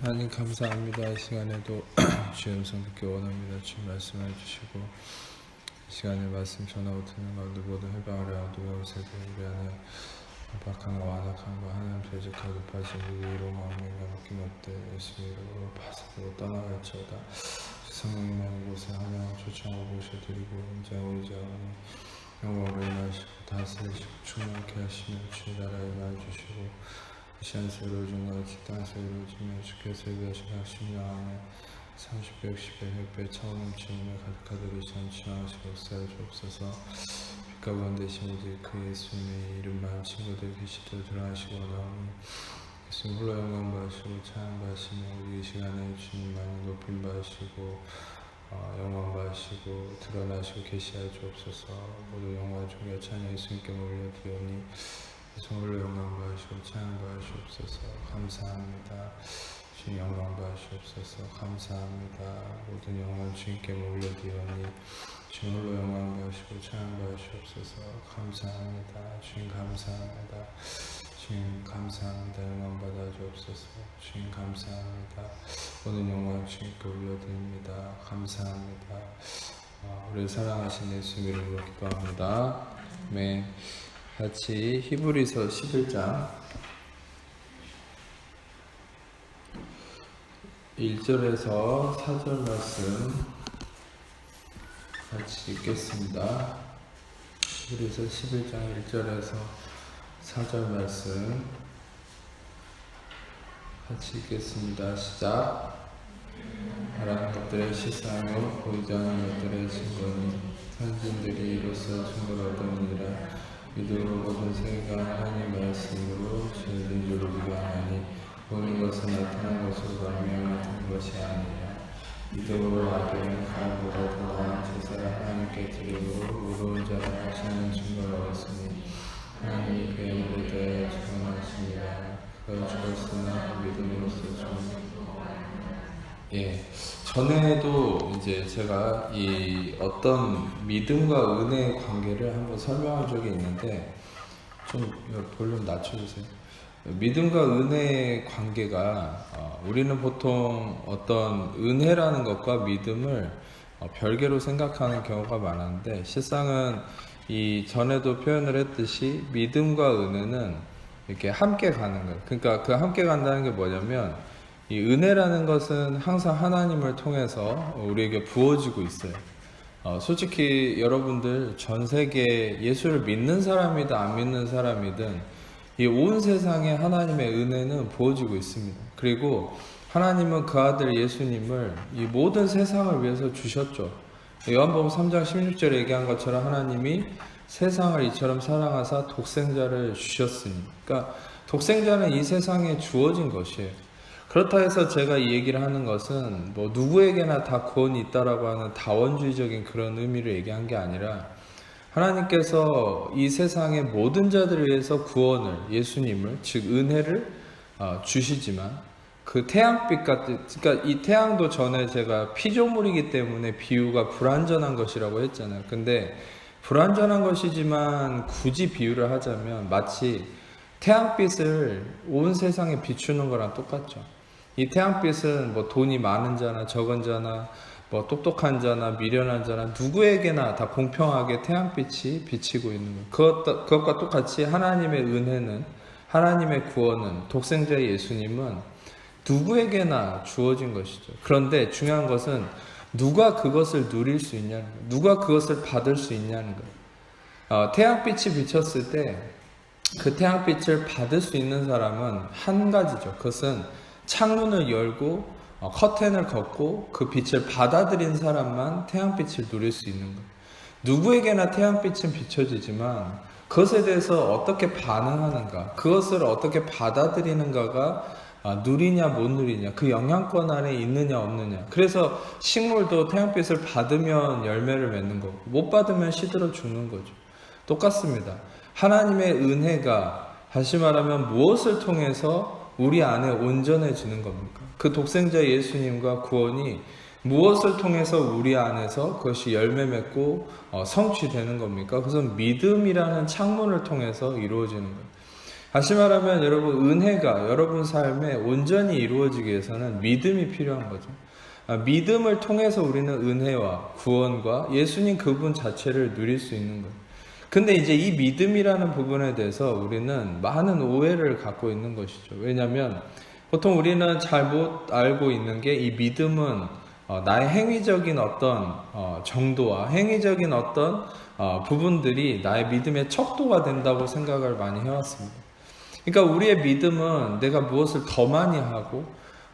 하나님 감사합니다. 이 시간에도 주의 음성 듣기 원합니다. 주님 말씀해 주시고 이 시간에 말씀 전하고 듣는 가운데 모든 해방을 하고 누워오세요. 우리 안에 압박함과 완악함과 하나님 죄직하고 높아진 위로 마음과 느낌 없대 예수의 이름으로 파삭으로 떠나갈지어다. 성령님 하는 곳에 하나님 초청하고 모셔드리고 인자하고 이자하니 영광으로 임하시고 다스리시고 충만케 하시며 주의 나라에 임하여주시고 시간에서 이루어진것 땅에서 이루어지며 주께서 예비하신 학신령 안에 30배, 60배, 100배 차원 넘치는 가득하도록 전치하시고 역사해 주옵소서. 빛과 본 대신 오직 그 예수님의 이름만 친구들 계시도록 드러나시고 나오니 예수님 홀로 영광 받으시고 찬양 받으시며 우리 이 시간에 주님만을 높임 받으시고 영광 받으시고 드러나시고 계시하여 주옵소서. 모두 영광 존귀와 찬양 예수님께 올려드리오니 홀로 영광 받으시고 찬양 받으시옵소서. 감사합니다. 주님 영광 받으시옵소서. 감사합니다. 모든 영광 주님께 올려드리오니 주님 홀로 영광 받으시고 찬양 받으시옵소서. 감사합니다. 주님 감사합니다. 주님 감사합니다. 영광 받아주옵소서. 주님 감사합니다. 모든 영광 주님께 올려드립니다. 감사합니다. 우리를 사랑하신 예수님 이름으로 기도합니다. 아멘. 같이 히브리서 11장 1절에서 4절 말씀 같이 읽겠습니다. 히브리서 11장 1절에서 4절 말씀 같이 읽겠습니다. 시작. 말하는 것들의 실상으로 보이지 않는 것들의 증거니 선진들이 이로써 증거를 얻으니라. 믿음으로 모든 생각 하나님 말씀으로 죄된 줄을 우려하니 보는 것은 나타난 것으로 나타난 것이 아니라 믿음으로 아벨은 가인보다 더 나은 제사를 하나님께 드리고 의로운 자라 하시는 증거를 얻었으니 하나님이 그의 일에 대해 증언하십니다. 그가 죽었으나 믿음으로써 전에도 이제 제가 이 어떤 믿음과 은혜의 관계를 한번 설명한 적이 있는데 좀 볼륨 낮춰주세요. 믿음과 은혜의 관계가 우리는 보통 어떤 은혜라는 것과 믿음을 별개로 생각하는 경우가 많았는데 실상은 이 전에도 표현을 했듯이 믿음과 은혜는 이렇게 함께 가는 거예요. 그러니까 그 함께 간다는 게 뭐냐면 이 은혜라는 것은 항상 하나님을 통해서 우리에게 부어지고 있어요. 솔직히 여러분들 전 세계 예수를 믿는 사람이든 안 믿는 사람이든 이 온 세상에 하나님의 은혜는 부어지고 있습니다. 그리고 하나님은 그 아들 예수님을 이 모든 세상을 위해서 주셨죠. 요한복음 3장 16절에 얘기한 것처럼 하나님이 세상을 이처럼 사랑하사 독생자를 주셨으니, 그러니까 독생자는 이 세상에 주어진 것이에요. 그렇다 해서 제가 이 얘기를 하는 것은 뭐 누구에게나 다 구원이 있다라고 하는 다원주의적인 그런 의미를 얘기한 게 아니라 하나님께서 이 세상의 모든 자들을 위해서 구원을, 예수님을, 즉 은혜를 주시지만 그 태양빛 같은, 그러니까 이 태양도 전에 제가 피조물이기 때문에 비유가 불완전한 것이라고 했잖아요. 근데 불완전한 것이지만 굳이 비유를 하자면 마치 태양빛을 온 세상에 비추는 거랑 똑같죠. 이 태양빛은 뭐 돈이 많은 자나 적은 자나 뭐 똑똑한 자나 미련한 자나 누구에게나 다 공평하게 태양빛이 비치고 있는 거예요. 그것과 똑같이 하나님의 은혜는, 하나님의 구원은, 독생자의 예수님은 누구에게나 주어진 것이죠. 그런데 중요한 것은 누가 그것을 누릴 수 있냐는 거예요. 누가 그것을 받을 수 있냐는 거예요. 태양빛이 비쳤을 때 그 태양빛을 받을 수 있는 사람은 한 가지죠. 그것은 창문을 열고 커튼을 걷고 그 빛을 받아들인 사람만 태양빛을 누릴 수 있는 거예요. 누구에게나 태양빛은 비춰지지만 그것에 대해서 어떻게 반응하는가, 그것을 어떻게 받아들이는가가 누리냐 못 누리냐, 그 영향권 안에 있느냐 없느냐. 그래서 식물도 태양빛을 받으면 열매를 맺는 거고 못 받으면 시들어 죽는 거죠. 똑같습니다. 하나님의 은혜가 다시 말하면 무엇을 통해서 우리 안에 온전해지는 겁니까? 그 독생자 예수님과 구원이 무엇을 통해서 우리 안에서 그것이 열매 맺고 성취되는 겁니까? 그것은 믿음이라는 창문을 통해서 이루어지는 거예요. 다시 말하면 여러분, 은혜가 여러분 삶에 온전히 이루어지기 위해서는 믿음이 필요한 거죠. 믿음을 통해서 우리는 은혜와 구원과 예수님 그분 자체를 누릴 수 있는 거예요. 근데 이제 이 믿음이라는 부분에 대해서 우리는 많은 오해를 갖고 있는 것이죠. 왜냐하면 보통 우리는 잘못 알고 있는 게, 이 믿음은 나의 행위적인 어떤 정도와 행위적인 어떤 부분들이 나의 믿음의 척도가 된다고 생각을 많이 해왔습니다. 그러니까 우리의 믿음은 내가 무엇을 더 많이 하고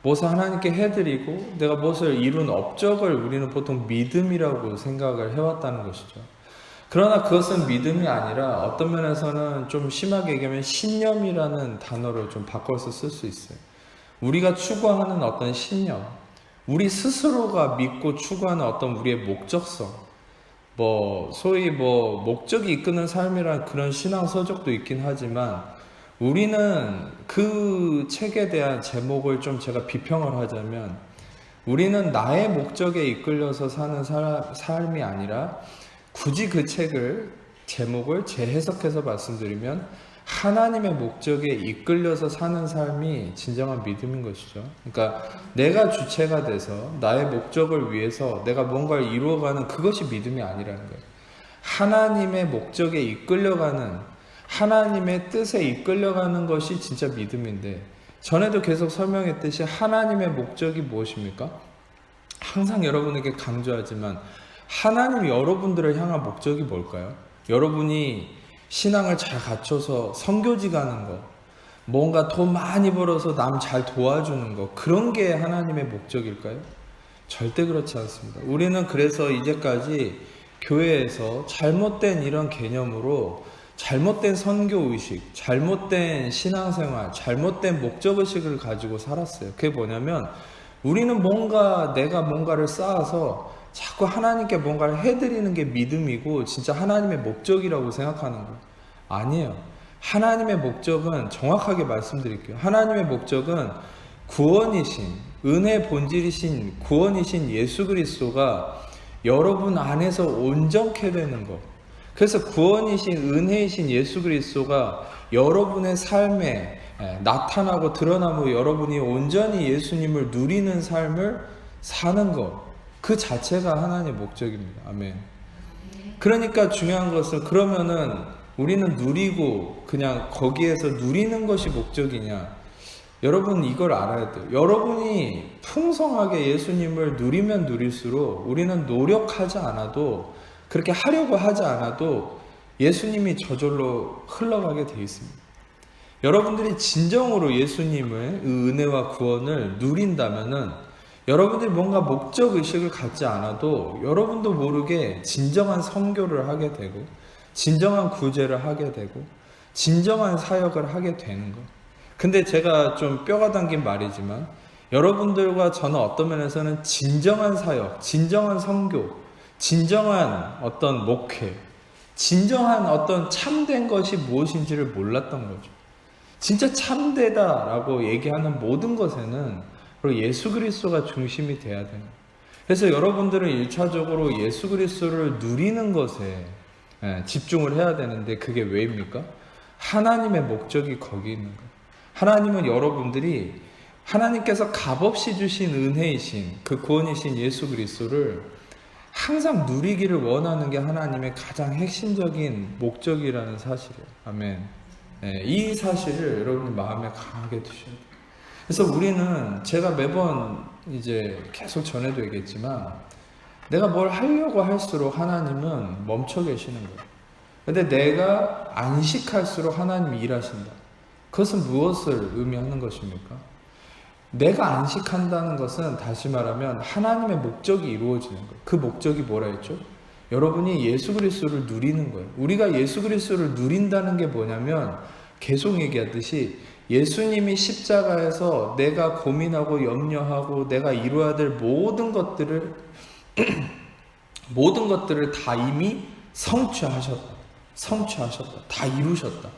무엇을 하나님께 해드리고 내가 무엇을 이룬 업적을 우리는 보통 믿음이라고 생각을 해왔다는 것이죠. 그러나 그것은 믿음이 아니라 어떤 면에서는 좀 심하게 얘기하면 신념이라는 단어를 좀 바꿔서 쓸 수 있어요. 우리가 추구하는 어떤 신념, 우리 스스로가 믿고 추구하는 어떤 우리의 목적성, 소위 목적이 이끄는 삶이란 그런 신앙 서적도 있긴 하지만, 우리는 그 책에 대한 제목을 좀 제가 비평을 하자면, 우리는 나의 목적에 이끌려서 사는 삶이 아니라, 굳이 그 책을 제목을 재해석해서 말씀드리면 하나님의 목적에 이끌려서 사는 삶이 진정한 믿음인 것이죠. 그러니까 내가 주체가 돼서 나의 목적을 위해서 내가 뭔가를 이루어가는 그것이 믿음이 아니라는 거예요. 하나님의 목적에 이끌려가는, 하나님의 뜻에 이끌려가는 것이 진짜 믿음인데, 전에도 계속 설명했듯이 하나님의 목적이 무엇입니까? 항상 여러분에게 강조하지만 하나님이 여러분들을 향한 목적이 뭘까요? 여러분이 신앙을 잘 갖춰서 선교지 가는 거, 뭔가 돈 많이 벌어서 남 잘 도와주는 거, 그런 게 하나님의 목적일까요? 절대 그렇지 않습니다. 우리는 그래서 이제까지 교회에서 잘못된 이런 개념으로 잘못된 선교의식, 잘못된 신앙생활, 잘못된 목적의식을 가지고 살았어요. 그게 뭐냐면 우리는 내가 뭔가를 쌓아서 자꾸 하나님께 뭔가를 해드리는 게 믿음이고 진짜 하나님의 목적이라고 생각하는 거예요. 아니에요. 하나님의 목적은 정확하게 말씀드릴게요. 하나님의 목적은 구원이신, 은혜의 본질이신 구원이신 예수 그리스도가 여러분 안에서 온전케 되는 것. 그래서 구원이신 은혜이신 예수 그리스도가 여러분의 삶에 나타나고 드러나고 여러분이 온전히 예수님을 누리는 삶을 사는 것, 그 자체가 하나님의 목적입니다. 아멘. 그러니까 중요한 것은, 그러면은 우리는 누리고 그냥 거기에서 누리는 것이 목적이냐? 여러분 이걸 알아야 돼요. 여러분이 풍성하게 예수님을 누리면 누릴수록 우리는 노력하지 않아도, 그렇게 하려고 하지 않아도 예수님이 저절로 흘러가게 되어 있습니다. 여러분들이 진정으로 예수님의 은혜와 구원을 누린다면은 여러분들이 뭔가 목적의식을 갖지 않아도 여러분도 모르게 진정한 선교를 하게 되고 진정한 구제를 하게 되고 진정한 사역을 하게 되는 것. 근데 제가 좀 뼈가 담긴 말이지만 여러분들과 저는 어떤 면에서는 진정한 사역, 진정한 선교, 진정한 어떤 목회, 진정한 어떤 참된 것이 무엇인지를 몰랐던 거죠. 진짜 참되다라고 얘기하는 모든 것에는 바로 예수 그리스도가 중심이 돼야 돼요. 그래서 여러분들은 1차적으로 예수 그리스도를 누리는 것에 집중을 해야 되는데, 그게 왜입니까? 하나님의 목적이 거기 있는 거예요. 하나님은 여러분들이 하나님께서 값없이 주신 은혜이신 그 구원이신 예수 그리스도를 항상 누리기를 원하는 게 하나님의 가장 핵심적인 목적이라는 사실이에요. 아멘. 이 사실을 여러분 마음에 강하게 두셔야 돼요. 그래서 우리는, 제가 매번 이제 계속 전에도 얘기했지만, 내가 뭘 하려고 할수록 하나님은 멈춰 계시는 거예요. 근데 내가 안식할수록 하나님이 일하신다. 그것은 무엇을 의미하는 것입니까? 내가 안식한다는 것은 다시 말하면 하나님의 목적이 이루어지는 거예요. 그 목적이 뭐라 했죠? 여러분이 예수 그리스도를 누리는 거예요. 우리가 예수 그리스도를 누린다는 게 뭐냐면, 계속 얘기하듯이 예수님이 십자가에서 내가 고민하고 염려하고 내가 이루어야 될 모든 것들을 다 이미 성취하셨다. 다 이루셨다.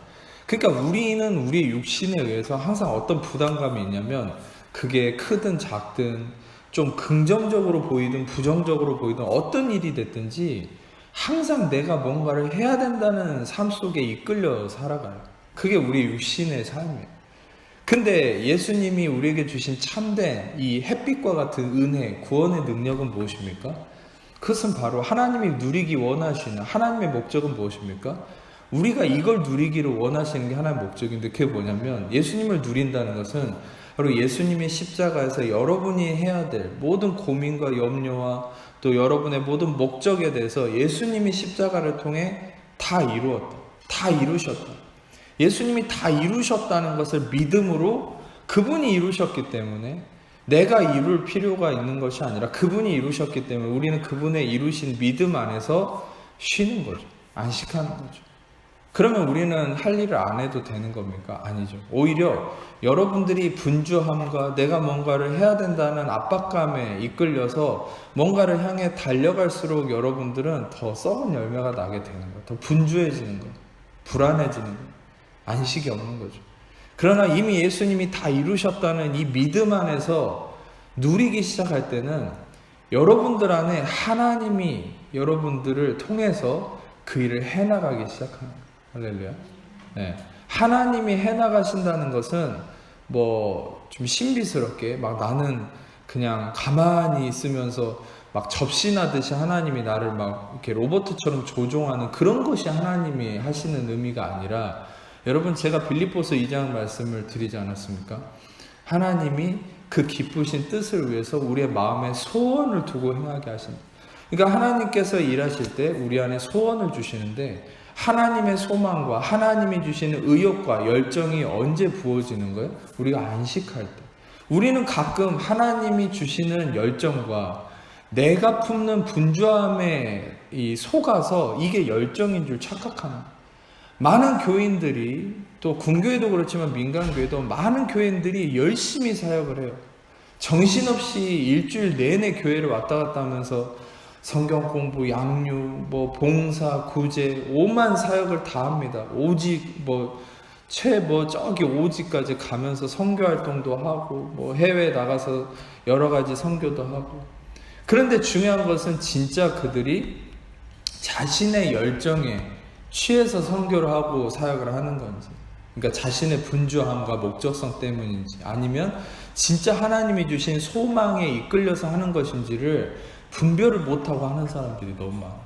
그러니까 우리는 우리의 육신에 의해서 항상 어떤 부담감이 있냐면, 그게 크든 작든 좀 긍정적으로 보이든 부정적으로 보이든 어떤 일이 됐든지 항상 내가 뭔가를 해야 된다는 삶 속에 이끌려 살아가요. 그게 우리 육신의 삶이에요. 근데 예수님이 우리에게 주신 참된 이 햇빛과 같은 은혜, 구원의 능력은 무엇입니까? 그것은 바로 하나님이 누리기 원하시는 하나님의 목적은 무엇입니까? 우리가 이걸 누리기를 원하시는 게 하나님의 목적인데, 그게 뭐냐면 예수님을 누린다는 것은 바로 예수님의 십자가에서 여러분이 해야 될 모든 고민과 염려와 또 여러분의 모든 목적에 대해서 예수님이 십자가를 통해 다 이루었다. 다 이루셨다. 예수님이 다 이루셨다는 것을 믿음으로, 그분이 이루셨기 때문에 내가 이룰 필요가 있는 것이 아니라 그분이 이루셨기 때문에 우리는 그분의 이루신 믿음 안에서 쉬는 거죠. 안식하는 거죠. 그러면 우리는 할 일을 안 해도 되는 겁니까? 아니죠. 오히려 여러분들이 분주함과 내가 뭔가를 해야 된다는 압박감에 이끌려서 뭔가를 향해 달려갈수록 여러분들은 더 썩은 열매가 나게 되는 거예요. 더 분주해지는 거예요. 불안해지는 거예요. 안식이 없는 거죠. 그러나 이미 예수님이 다 이루셨다는 이 믿음 안에서 누리기 시작할 때는 여러분들 안에 하나님이 여러분들을 통해서 그 일을 해나가기 시작하는 거예요. 할렐루야. 네. 하나님이 해나가신다는 것은 뭐 좀 신비스럽게 막 나는 그냥 가만히 있으면서 막 접신하듯이 하나님이 나를 막 이렇게 로봇처럼 조종하는 그런 것이 하나님이 하시는 의미가 아니라, 여러분 제가 빌립보서 2장 말씀을 드리지 않았습니까? 하나님이 그 기쁘신 뜻을 위해서 우리의 마음에 소원을 두고 행하게 하신다. 그러니까 하나님께서 일하실 때 우리 안에 소원을 주시는데, 하나님의 소망과 하나님이 주시는 의욕과 열정이 언제 부어지는 거예요? 우리가 안식할 때. 우리는 가끔 하나님이 주시는 열정과 내가 품는 분주함에 속아서 이게 열정인 줄 착각하는 거예요. 많은 교인들이, 또 군교회도 그렇지만 민간교회도 많은 교인들이 열심히 사역을 해요. 정신없이 일주일 내내 교회를 왔다 갔다 하면서 성경 공부, 양육, 뭐 봉사, 구제, 오만 사역을 다 합니다. 오직 저기 오직까지 가면서 선교 활동도 하고, 뭐 해외 나가서 여러 가지 선교도 하고. 그런데 중요한 것은 진짜 그들이 자신의 열정에 취해서 선교를 하고 사역을 하는 건지, 그러니까 자신의 분주함과 목적성 때문인지, 아니면 진짜 하나님이 주신 소망에 이끌려서 하는 것인지를 분별을 못하고 하는 사람들이 너무 많아요.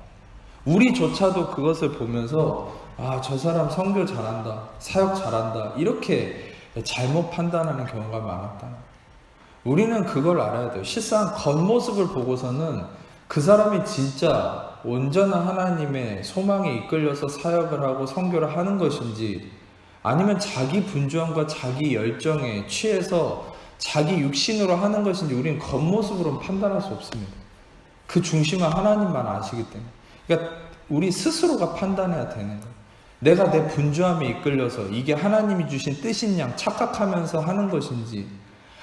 우리조차도 그것을 보면서 저 사람 선교 잘한다, 사역 잘한다, 이렇게 잘못 판단하는 경우가 많았다. 우리는 그걸 알아야 돼요. 실상 겉모습을 보고서는 그 사람이 진짜 온전한 하나님의 소망에 이끌려서 사역을 하고 선교를 하는 것인지, 아니면 자기 분주함과 자기 열정에 취해서 자기 육신으로 하는 것인지 우리는 겉모습으로는 판단할 수 없습니다. 그 중심은 하나님만 아시기 때문에. 그러니까 우리 스스로가 판단해야 되는 거예요. 내가 내 분주함에 이끌려서 이게 하나님이 주신 뜻인 양 착각하면서 하는 것인지,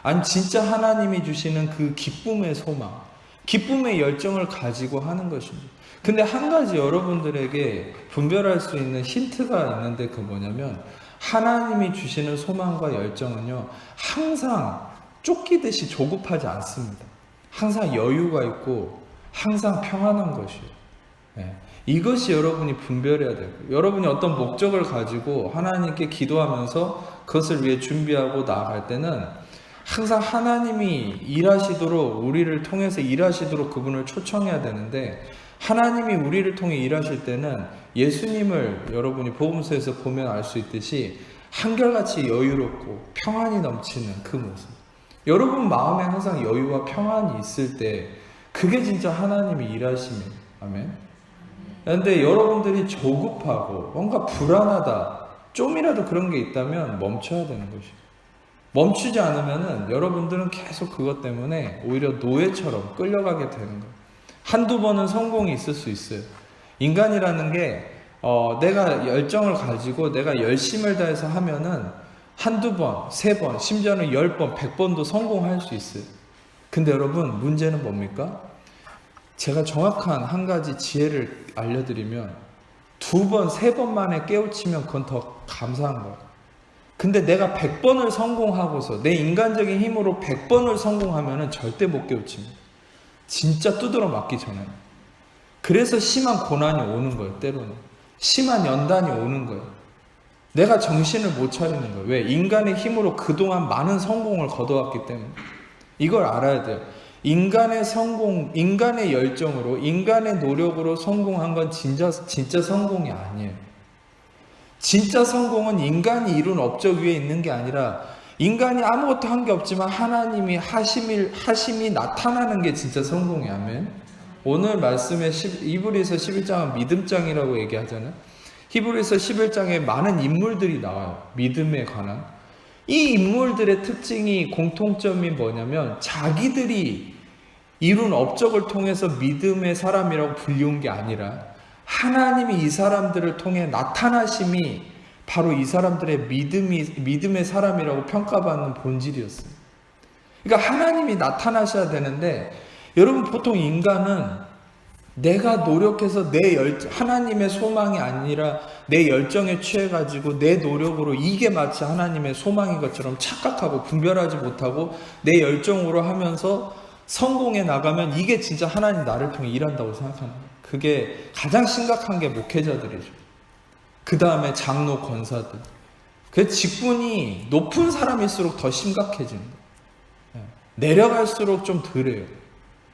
아니 진짜 하나님이 주시는 그 기쁨의 소망, 기쁨의 열정을 가지고 하는 것인지. 근데 한 가지 여러분들에게 분별할 수 있는 힌트가 있는데, 그 뭐냐면 하나님이 주시는 소망과 열정은요, 항상 쫓기듯이 조급하지 않습니다. 항상 여유가 있고 항상 평안한 것이에요. 네. 이것이 여러분이 분별해야 되고, 여러분이 어떤 목적을 가지고 하나님께 기도하면서 그것을 위해 준비하고 나아갈 때는 항상 하나님이 일하시도록, 우리를 통해서 일하시도록 그분을 초청해야 되는데, 하나님이 우리를 통해 일하실 때는 예수님을 여러분이 복음서에서 보면 알 수 있듯이 한결같이 여유롭고 평안이 넘치는 그 모습. 여러분 마음에 항상 여유와 평안이 있을 때 그게 진짜 하나님이 일하심이에요. 아멘. 그런데 여러분들이 조급하고 뭔가 불안하다, 좀이라도 그런 게 있다면 멈춰야 되는 것이에요. 멈추지 않으면은 여러분들은 계속 그것 때문에 오히려 노예처럼 끌려가게 되는 거예요. 한두 번은 성공이 있을 수 있어요. 인간이라는 게 내가 열정을 가지고 내가 열심을 다해서 하면은 한두 번, 세 번, 심지어는 10번, 100번도 성공할 수 있어요. 근데 여러분, 문제는 뭡니까? 제가 정확한 한 가지 지혜를 알려드리면, 2번, 3번 만에 깨우치면 그건 더 감사한 거예요. 근데 내가 100번을 성공하고서 내 인간적인 힘으로 100번을 성공하면은 절대 못 깨우칩니다. 진짜 두드러 맞기 전에. 그래서 심한 고난이 오는 거예요. 때로는 심한 연단이 오는 거예요. 내가 정신을 못 차리는 거예요. 왜? 인간의 힘으로 그동안 많은 성공을 거둬왔기 때문에. 이걸 알아야 돼요. 인간의 성공, 인간의 열정으로, 인간의 노력으로 성공한 건 진짜 성공이 아니에요. 진짜 성공은 인간이 이룬 업적 위에 있는 게 아니라 인간이 아무것도 한 게 없지만 하나님이 하심이 나타나는 게 진짜 성공이야. 아멘. 오늘 말씀에 히브리서 11장은 믿음장이라고 얘기하잖아요. 히브리서 11장에 많은 인물들이 나와요. 믿음에 관한. 이 인물들의 특징이, 공통점이 뭐냐면 자기들이 이룬 업적을 통해서 믿음의 사람이라고 불리운 게 아니라 하나님이 이 사람들을 통해 나타나심이 바로 이 사람들의 믿음의 사람이라고 평가받는 본질이었어요. 그러니까 하나님이 나타나셔야 되는데, 여러분 보통 인간은 내가 노력해서 하나님의 소망이 아니라 내 열정에 취해가지고 내 노력으로 이게 마치 하나님의 소망인 것처럼 착각하고 분별하지 못하고 내 열정으로 하면서 성공해 나가면 이게 진짜 하나님 나를 통해 일한다고 생각하는 거예요. 그게 가장 심각한 게 목회자들이죠. 그 다음에 장로, 권사들. 그 직분이 높은 사람일수록 더 심각해지는 거예요. 내려갈수록 좀 덜해요.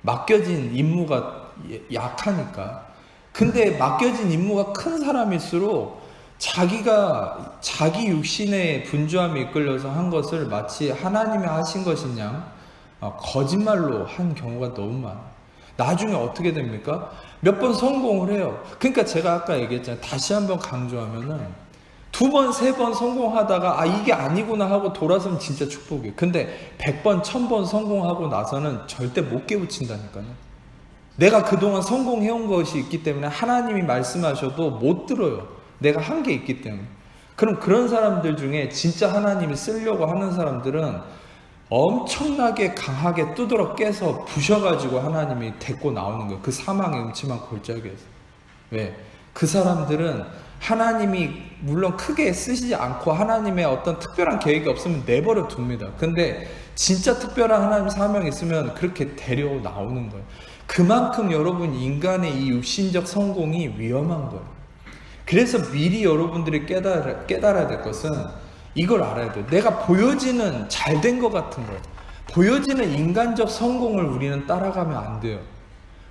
맡겨진 임무가 약하니까. 근데 맡겨진 임무가 큰 사람일수록 자기 육신의 분주함에 이끌려서 한 것을 마치 하나님이 하신 것이냐 거짓말로 한 경우가 너무 많아요. 나중에 어떻게 됩니까? 몇 번 성공을 해요. 그러니까 제가 아까 얘기했잖아요. 다시 한번 강조하면은 2번, 3번 성공하다가 이게 아니구나 하고 돌아서면 진짜 축복이에요. 근데 100번, 1000번 성공하고 나서는 절대 못 깨우친다니까요. 내가 그동안 성공해온 것이 있기 때문에 하나님이 말씀하셔도 못 들어요. 내가 한 게 있기 때문에. 그럼 그런 사람들 중에 진짜 하나님이 쓰려고 하는 사람들은 엄청나게 강하게 두드러 깨서 부셔가지고 하나님이 데리고 나오는 거예요. 그 사망의 음침한 골짜기에서. 왜? 그 사람들은 하나님이 물론 크게 쓰시지 않고 하나님의 어떤 특별한 계획이 없으면 내버려 둡니다. 근데 진짜 특별한 하나님 사명이 있으면 그렇게 데려 나오는 거예요. 그만큼 여러분 인간의 이 육신적 성공이 위험한 거예요. 그래서 미리 여러분들이 깨달아야 될 것은 이걸 알아야 돼요. 내가 보여지는 잘된 것 같은 거, 보여지는 인간적 성공을 우리는 따라가면 안 돼요.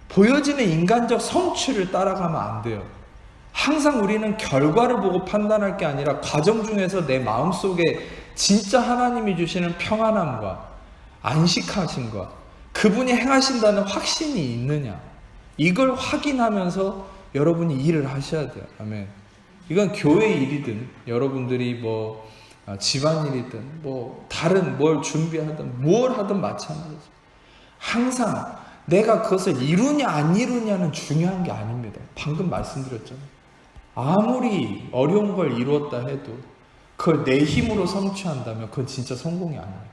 보여지는 인간적 성취를 따라가면 안 돼요. 항상 우리는 결과를 보고 판단할 게 아니라 과정 중에서 내 마음속에 진짜 하나님이 주시는 평안함과 안식하심과 그분이 행하신다는 확신이 있느냐, 이걸 확인하면서 여러분이 일을 하셔야 돼요. 아멘. 이건 교회 일이든 여러분들이 집안일이든 다른 뭘 준비하든 뭘 하든 마찬가지죠. 항상 내가 그것을 이루냐 안 이루냐는 중요한 게 아닙니다. 방금 말씀드렸잖아요. 아무리 어려운 걸 이루었다 해도 그걸 내 힘으로 성취한다면 그건 진짜 성공이 아니에요.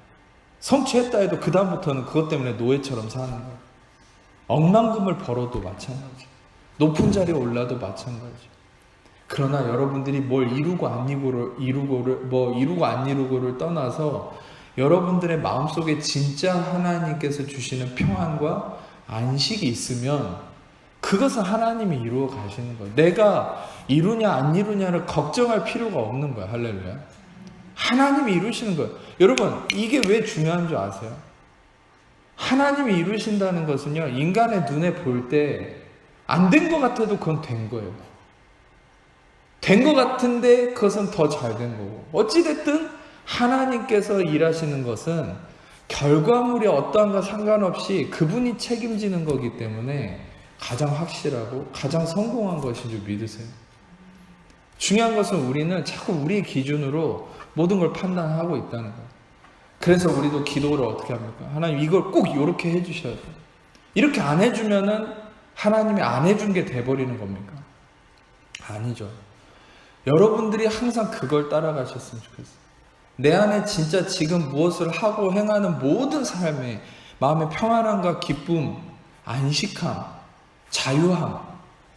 성취했다 해도 그 다음부터는 그것 때문에 노예처럼 사는 거예요. 억만금을 벌어도 마찬가지, 높은 자리에 올라도 마찬가지. 그러나 여러분들이 뭘 이루고 안 이루고를 떠나서 여러분들의 마음속에 진짜 하나님께서 주시는 평안과 안식이 있으면 그것은 하나님이 이루어 가시는 거예요. 내가 이루냐 안 이루냐를 걱정할 필요가 없는 거예요. 할렐루야. 하나님이 이루시는 거예요. 여러분, 이게 왜 중요한 줄 아세요? 하나님이 이루신다는 것은요, 인간의 눈에 볼 때 안 된 것 같아도 그건 된 거예요. 된 것 같은데 그것은 더 잘 된 거고, 어찌됐든 하나님께서 일하시는 것은 결과물이 어떠한가 상관없이 그분이 책임지는 거기 때문에 가장 확실하고 가장 성공한 것인 줄 믿으세요. 중요한 것은 우리는 자꾸 우리의 기준으로 모든 걸 판단하고 있다는 거예요. 그래서 우리도 기도를 어떻게 합니까? 하나님, 이걸 꼭 이렇게 해주셔야 돼요. 이렇게 안 해주면은 하나님이 안 해준 게 돼버리는 겁니까? 아니죠. 여러분들이 항상 그걸 따라가셨으면 좋겠어요. 내 안에 진짜 지금 무엇을 하고 행하는 모든 삶에 마음의 평안함과 기쁨, 안식함, 자유함,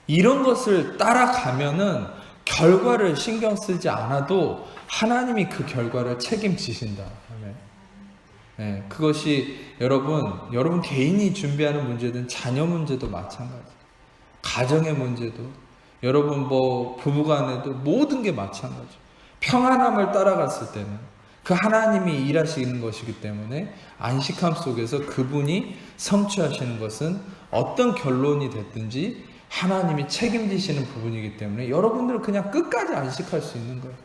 이런 것을 따라가면은 결과를 신경 쓰지 않아도 하나님이 그 결과를 책임지신다. 네, 그것이 여러분 개인이 준비하는 문제든 자녀 문제도 마찬가지, 가정의 문제도, 여러분 부부간에도 모든 게 마찬가지. 평안함을 따라갔을 때는 그 하나님이 일하시는 것이기 때문에 안식함 속에서 그분이 성취하시는 것은 어떤 결론이 됐든지 하나님이 책임지시는 부분이기 때문에 여러분들은 그냥 끝까지 안식할 수 있는 거예요.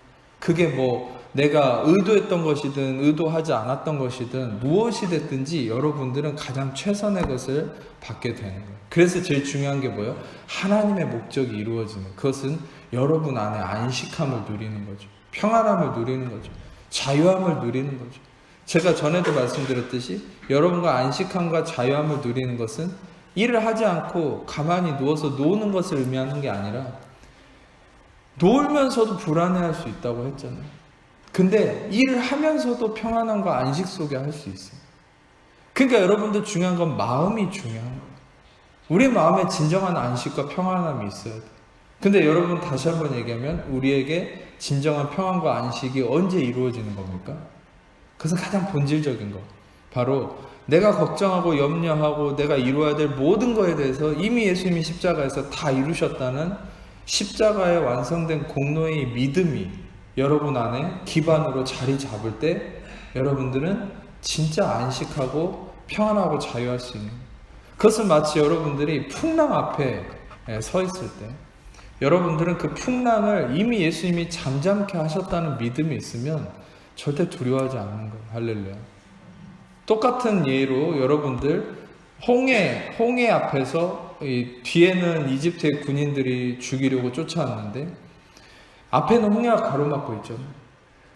그게 뭐 내가 의도했던 것이든 의도하지 않았던 것이든 무엇이 됐든지 여러분들은 가장 최선의 것을 받게 되는 거예요. 그래서 제일 중요한 게 뭐예요? 하나님의 목적이 이루어지는, 그것은 여러분 안에 안식함을 누리는 거죠. 평안함을 누리는 거죠. 자유함을 누리는 거죠. 제가 전에도 말씀드렸듯이 여러분과 안식함과 자유함을 누리는 것은 일을 하지 않고 가만히 누워서 노는 것을 의미하는 게 아니라, 놀면서도 불안해할 수 있다고 했잖아요. 근데 일을 하면서도 평안함과 안식 속에 할 수 있어요. 그러니까 여러분들 중요한 건 마음이 중요한 거예요. 우리 마음에 진정한 안식과 평안함이 있어야 돼요. 근데 여러분, 다시 한번 얘기하면 우리에게 진정한 평안과 안식이 언제 이루어지는 겁니까? 그것은 가장 본질적인 거, 바로 내가 걱정하고 염려하고 내가 이루어야 될 모든 거에 대해서 이미 예수님이 십자가에서 다 이루셨다는 십자가에 완성된 공로의 믿음이 여러분 안에 기반으로 자리 잡을 때 여러분들은 진짜 안식하고 평안하고 자유할 수 있는, 그것은 마치 여러분들이 풍랑 앞에 서 있을 때 여러분들은 그 풍랑을 이미 예수님이 잠잠케 하셨다는 믿음이 있으면 절대 두려워하지 않는 거예요. 할렐루야. 똑같은 예로 여러분들 홍해 앞에서 뒤에는 이집트의 군인들이 죽이려고 쫓아왔는데 앞에는 홍해가 가로막고 있죠.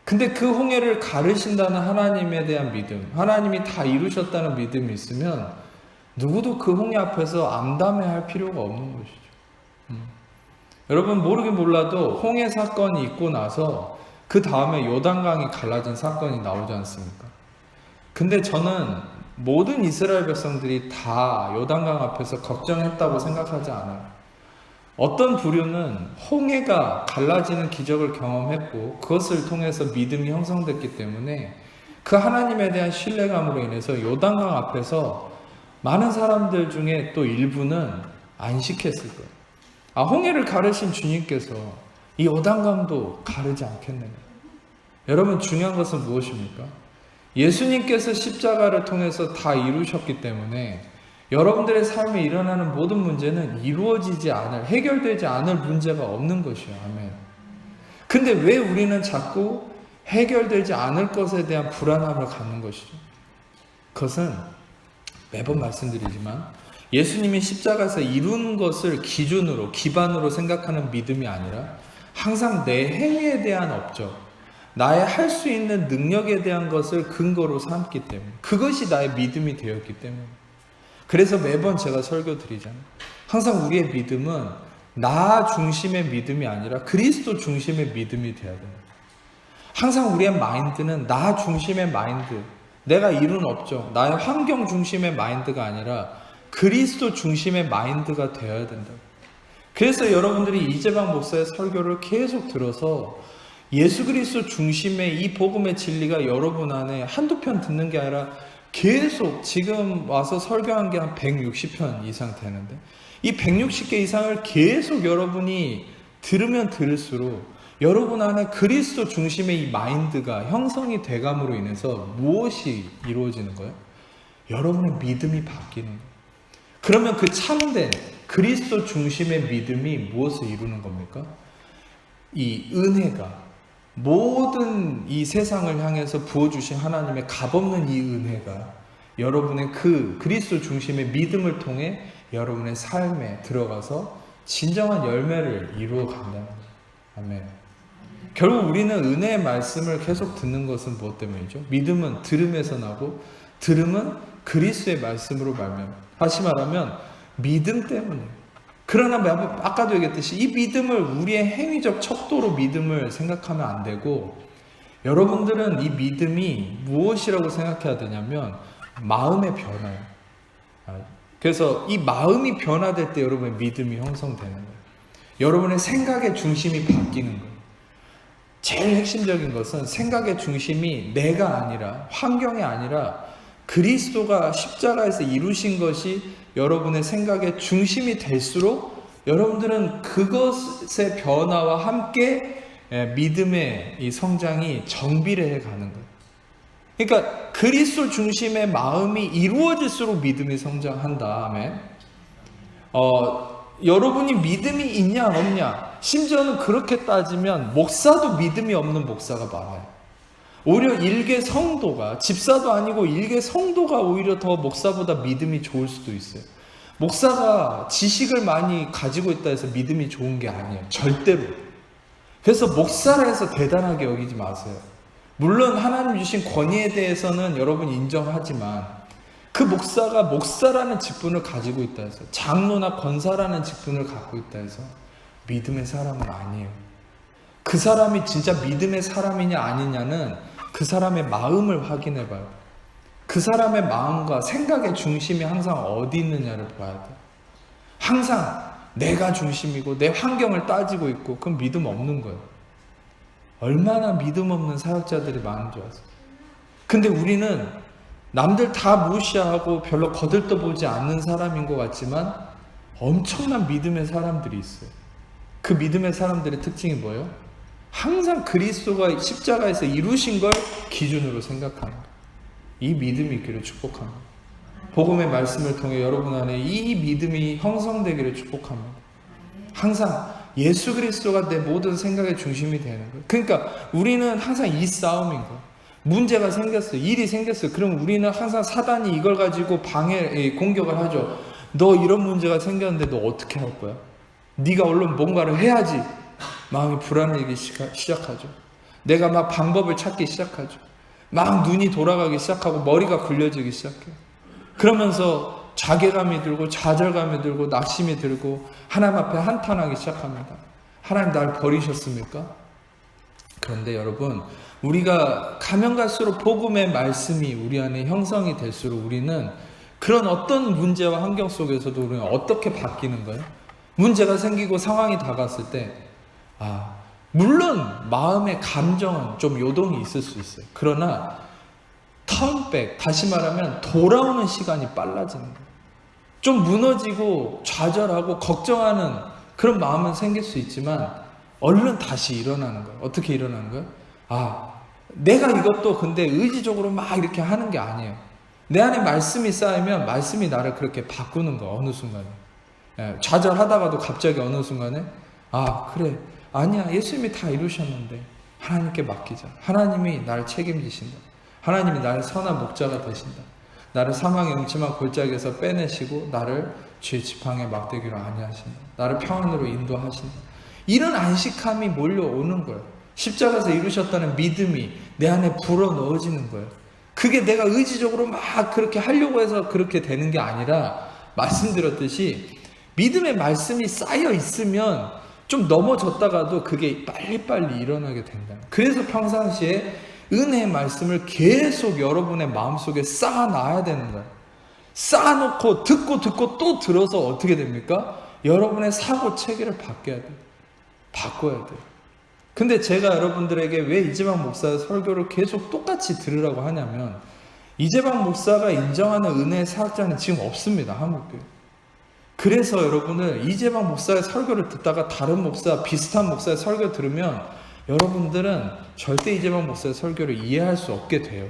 근데 그 홍해를 가르신다는 하나님에 대한 믿음, 하나님이 다 이루셨다는 믿음이 있으면 누구도 그 홍해 앞에서 암담해할 필요가 없는 것이죠. 여러분, 모르긴 몰라도 홍해 사건이 있고 나서 그 다음에 요단강이 갈라진 사건이 나오지 않습니까? 근데 저는 모든 이스라엘 백성들이 다 요단강 앞에서 걱정했다고 생각하지 않아요. 어떤 부류는 홍해가 갈라지는 기적을 경험했고 그것을 통해서 믿음이 형성됐기 때문에 그 하나님에 대한 신뢰감으로 인해서 요단강 앞에서 많은 사람들 중에 또 일부는 안식했을 거예요. 홍해를 가르신 주님께서 이 요단강도 가르지 않겠느냐. 여러분, 중요한 것은 무엇입니까? 예수님께서 십자가를 통해서 다 이루셨기 때문에 여러분들의 삶에 일어나는 모든 문제는 이루어지지 않을, 해결되지 않을 문제가 없는 것이에요. 아멘. 근데 왜 우리는 자꾸 해결되지 않을 것에 대한 불안함을 갖는 것이죠? 그것은 매번 말씀드리지만 예수님이 십자가에서 이룬 것을 기준으로, 기반으로 생각하는 믿음이 아니라 항상 내 행위에 대한 업적, 나의 할 수 있는 능력에 대한 것을 근거로 삼기 때문에, 그것이 나의 믿음이 되었기 때문에. 그래서 매번 제가 설교 드리잖아요. 항상 우리의 믿음은 나 중심의 믿음이 아니라 그리스도 중심의 믿음이 되어야 됩니다. 항상 우리의 마인드는 나 중심의 마인드, 내가 이룬 업적, 나의 환경 중심의 마인드가 아니라 그리스도 중심의 마인드가 되어야 된다. 그래서 여러분들이 이재방 목사의 설교를 계속 들어서 예수 그리스도 중심의 이 복음의 진리가 여러분 안에 한두 편 듣는 게 아니라 계속 지금 와서 설교한 게 한 160편 이상 되는데 이 160개 이상을 계속 여러분이 들으면 들을수록 여러분 안에 그리스도 중심의 이 마인드가 형성이 돼감으로 인해서 무엇이 이루어지는 거예요? 여러분의 믿음이 바뀌는 거예요. 그러면 그 참된 그리스도 중심의 믿음이 무엇을 이루는 겁니까? 이 은혜가, 모든 이 세상을 향해서 부어주신 하나님의 값없는 이 은혜가 여러분의 그 그리스도 중심의 믿음을 통해 여러분의 삶에 들어가서 진정한 열매를 이루어 간다는 거예요. 아멘. 결국 우리는 은혜의 말씀을 계속 듣는 것은 무엇 때문이죠? 믿음은 들음에서 나고 들음은 그리스도의 말씀으로 말미암아. 다시 말하면 믿음 때문에. 그러나 아까도 얘기했듯이 이 믿음을 우리의 행위적 척도로 믿음을 생각하면 안 되고, 여러분들은 이 믿음이 무엇이라고 생각해야 되냐면 마음의 변화예요. 그래서 이 마음이 변화될 때 여러분의 믿음이 형성되는 거예요. 여러분의 생각의 중심이 바뀌는 거예요. 제일 핵심적인 것은 생각의 중심이 내가 아니라, 환경이 아니라 그리스도가 십자가에서 이루신 것이 여러분의 생각의 중심이 될수록 여러분들은 그것의 변화와 함께 믿음의 이 성장이 정비례해 가는 거예요. 그러니까 그리스도 중심의 마음이 이루어질수록 믿음이 성장한 다음에 여러분이 믿음이 있냐 없냐, 심지어는 그렇게 따지면 목사도 믿음이 없는 목사가 많아요. 오히려 일개 성도가, 집사도 아니고 일개 성도가 오히려 더 목사보다 믿음이 좋을 수도 있어요. 목사가 지식을 많이 가지고 있다 해서 믿음이 좋은 게 아니에요. 절대로. 그래서 목사라 해서 대단하게 여기지 마세요. 물론 하나님 주신 권위에 대해서는 여러분 인정하지만 그 목사가 목사라는 직분을 가지고 있다 해서, 장로나 권사라는 직분을 갖고 있다 해서 믿음의 사람은 아니에요. 그 사람이 진짜 믿음의 사람이냐 아니냐는 그 사람의 마음을 확인해 봐요. 그 사람의 마음과 생각의 중심이 항상 어디 있느냐를 봐야 돼요. 항상 내가 중심이고 내 환경을 따지고 있고, 그건 믿음 없는 거예요. 얼마나 믿음 없는 사역자들이 많은 줄 아세요? 근데 우리는 남들 다 무시하고 별로 거들떠보지 않는 사람인 것 같지만 엄청난 믿음의 사람들이 있어요. 그 믿음의 사람들의 특징이 뭐예요? 항상 그리스도가 십자가에서 이루신 걸 기준으로 생각하는 거예요. 이 믿음이 있기를 축복합니다. 복음의 말씀을 통해 여러분 안에 이 믿음이 형성되기를 축복합니다. 항상 예수 그리스도가 내 모든 생각의 중심이 되는 거예요. 그러니까 우리는 항상 이 싸움인 거예요. 문제가 생겼어요. 일이 생겼어요. 그럼 우리는 항상 사단이 이걸 가지고 공격을 하죠. 너 이런 문제가 생겼는데 너 어떻게 할 거야? 네가 얼른 뭔가를 해야지. 마음이 불안해지기 시작하죠. 내가 막 방법을 찾기 시작하죠. 막 눈이 돌아가기 시작하고 머리가 굴려지기 시작해요. 그러면서 자괴감이 들고 좌절감이 들고 낙심이 들고 하나님 앞에 한탄하기 시작합니다. 하나님 날 버리셨습니까? 그런데 여러분, 우리가 가면 갈수록 복음의 말씀이 우리 안에 형성이 될수록 우리는 그런 어떤 문제와 환경 속에서도 우리는 어떻게 바뀌는 거예요? 문제가 생기고 상황이 다가왔을 때 물론 마음의 감정은 좀 요동이 있을 수 있어요. 그러나 턴백, 다시 말하면 돌아오는 시간이 빨라지는 거예요. 좀 무너지고 좌절하고 걱정하는 그런 마음은 생길 수 있지만 얼른 다시 일어나는 거예요. 어떻게 일어나는 거예요? 내가 이것도 근데 의지적으로 막 이렇게 하는 게 아니에요. 내 안에 말씀이 쌓이면 말씀이 나를 그렇게 바꾸는 거예요. 어느 순간에. 좌절하다가도 갑자기 어느 순간에 그래, 아니야, 예수님이 다 이루셨는데 하나님께 맡기자. 하나님이 나를 책임지신다. 하나님이 나의 선한 목자가 되신다. 나를 사망의 음침한 골짜기에서 빼내시고 나를 죄의 지팡이에 막대기로 안위하신다. 나를 평안으로 인도하신다. 이런 안식함이 몰려오는 거예요. 십자가에서 이루셨다는 믿음이 내 안에 불어넣어지는 거예요. 그게 내가 의지적으로 막 그렇게 하려고 해서 그렇게 되는 게 아니라, 말씀드렸듯이 믿음의 말씀이 쌓여 있으면 좀 넘어졌다가도 그게 빨리빨리 일어나게 된다. 그래서 평상시에 은혜의 말씀을 계속 여러분의 마음속에 쌓아놔야 되는 거예요. 쌓아놓고 듣고 또 들어서 어떻게 됩니까? 여러분의 사고 체계를 바꿔야 돼요. 근데 제가 여러분들에게 왜 이재방 목사의 설교를 계속 똑같이 들으라고 하냐면, 이재방 목사가 인정하는 은혜의 사역자는 지금 없습니다, 한국교회. 그래서 여러분을 이재방 목사의 설교를 듣다가 다른 목사, 비슷한 목사의 설교 들으면 여러분들은 절대 이재방 목사의 설교를 이해할 수 없게 돼요.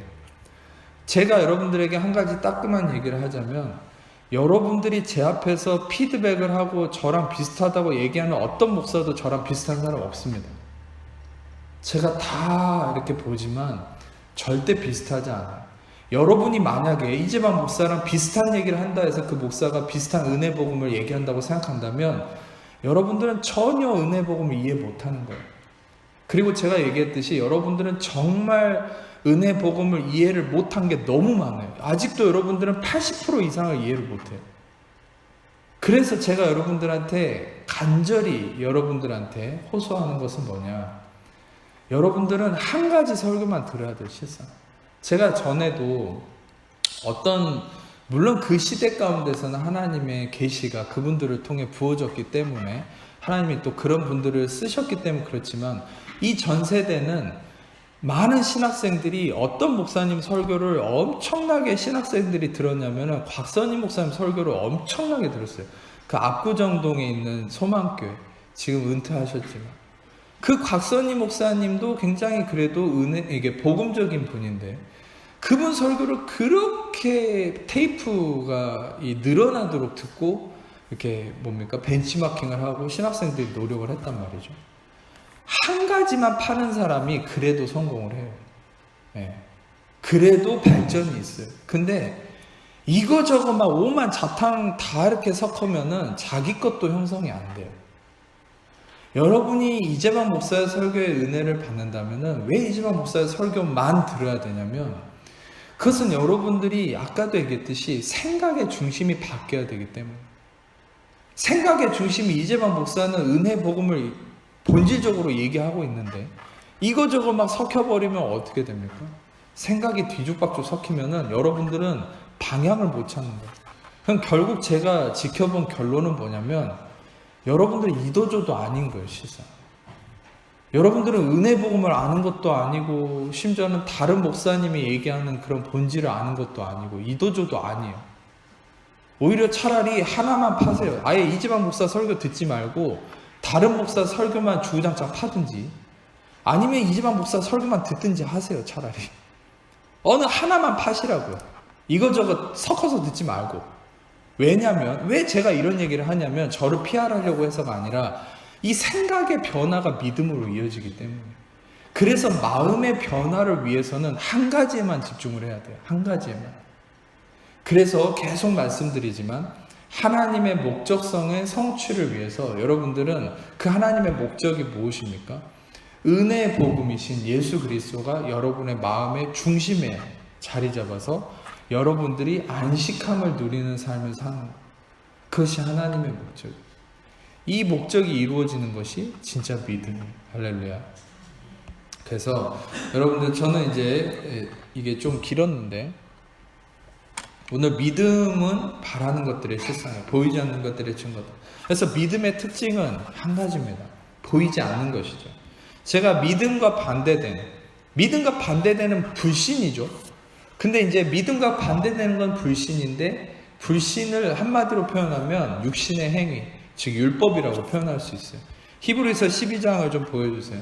제가 여러분들에게 한 가지 따끔한 얘기를 하자면, 여러분들이 제 앞에서 피드백을 하고 저랑 비슷하다고 얘기하는 어떤 목사도 저랑 비슷한 사람 없습니다. 제가 다 이렇게 보지만 절대 비슷하지 않아요. 여러분이 만약에 이재방 목사랑 비슷한 얘기를 한다 해서 그 목사가 비슷한 은혜 복음을 얘기한다고 생각한다면 여러분들은 전혀 은혜 복음을 이해 못하는 거예요. 그리고 제가 얘기했듯이 여러분들은 정말 은혜 복음을 이해를 못한 게 너무 많아요. 아직도 여러분들은 80% 이상을 이해를 못해요. 그래서 제가 여러분들한테 간절히 여러분들한테 호소하는 것은 뭐냐, 여러분들은 한 가지 설교만 들어야 돼요. 실상 제가 전에도 물론 그 시대 가운데서는 하나님의 계시가 그분들을 통해 부어졌기 때문에 하나님이 또 그런 분들을 쓰셨기 때문에 그렇지만, 이 전 세대는 많은 신학생들이 어떤 목사님 설교를 엄청나게 신학생들이 들었냐면은 곽선임 목사님 설교를 엄청나게 들었어요. 그 압구정동에 있는 소망교회, 지금 은퇴하셨지만 그 곽선희 목사님도 굉장히 그래도 이게 복음적인 분인데, 그분 설교를 그렇게 테이프가 늘어나도록 듣고, 이렇게 벤치마킹을 하고 신학생들이 노력을 했단 말이죠. 한 가지만 파는 사람이 그래도 성공을 해요. 네. 그래도 발전이 있어요. 근데 이거저거 막 오만 자탕 다 이렇게 섞으면은 자기 것도 형성이 안 돼요. 여러분이 이재만 목사의 설교의 은혜를 받는다면은 왜 이재만 목사의 설교만 들어야 되냐면, 그것은 여러분들이 아까도 얘기했듯이 생각의 중심이 바뀌어야 되기 때문에. 생각의 중심이, 이재만 목사는 은혜 복음을 본질적으로 얘기하고 있는데 이거저거 막 섞여버리면 어떻게 됩니까? 생각이 뒤죽박죽 섞이면은 여러분들은 방향을 못 찾는 거예요. 그럼 결국 제가 지켜본 결론은 뭐냐면, 여러분들이 이도저도 아닌 거예요, 실상. 여러분들은 은혜 복음을 아는 것도 아니고, 심지어는 다른 목사님이 얘기하는 그런 본질을 아는 것도 아니고, 이도저도 아니에요. 오히려 차라리 하나만 파세요. 아예 이재만 목사 설교 듣지 말고 다른 목사 설교만 주구장창 파든지, 아니면 이재만 목사 설교만 듣든지 하세요. 차라리 어느 하나만 파시라고요. 이거저거 섞어서 듣지 말고. 왜냐면, 왜 제가 이런 얘기를 하냐면, 저를 피하려고 해서가 아니라 이 생각의 변화가 믿음으로 이어지기 때문에. 그래서 마음의 변화를 위해서는 한 가지에만 집중을 해야 돼요. 한 가지에만. 그래서 계속 말씀드리지만, 하나님의 목적성의 성취를 위해서 여러분들은 그 하나님의 목적이 무엇입니까? 은혜의 복음이신 예수 그리스도가 여러분의 마음의 중심에 자리 잡아서 여러분들이 안식함을 누리는 삶을 사는 것. 그것이 하나님의 목적이에요. 이 목적이 이루어지는 것이 진짜 믿음이에요. 할렐루야. 그래서 여러분들, 저는 이제 이게 좀 길었는데, 오늘 믿음은 바라는 것들의 실상이에요. 보이지 않는 것들의 증거다. 그래서 믿음의 특징은 한 가지입니다. 보이지 않는 것이죠. 제가 믿음과 반대되는 불신이죠. 근데 이제 믿음과 반대되는 건 불신인데, 불신을 한마디로 표현하면 육신의 행위, 즉 율법이라고 표현할 수 있어요. 히브리서 12장을 좀 보여주세요.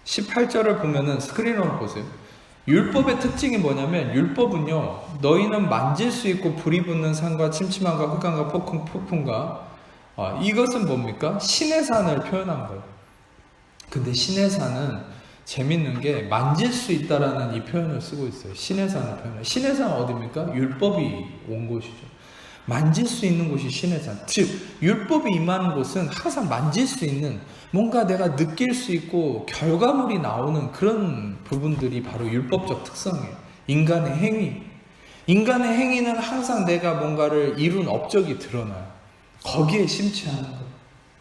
18절을 보면은, 스크린으로 보세요. 율법의 특징이 뭐냐면, 율법은요, 너희는 만질 수 있고 불이 붙는 산과 침침함과 흑암과 폭풍과, 이것은 뭡니까? 신의 산을 표현한 거예요. 근데 신의 산은 재밌는 게, 만질 수 있다라는 이 표현을 쓰고 있어요. 신의 산을 표현해요. 신의 산은 어디입니까? 율법이 온 곳이죠. 만질 수 있는 곳이 신의 산. 즉, 율법이 임하는 곳은 항상 만질 수 있는, 뭔가 내가 느낄 수 있고 결과물이 나오는 그런 부분들이 바로 율법적 특성이에요. 인간의 행위. 인간의 행위는 항상 내가 뭔가를 이룬 업적이 드러나요. 거기에 심취하는 거예요.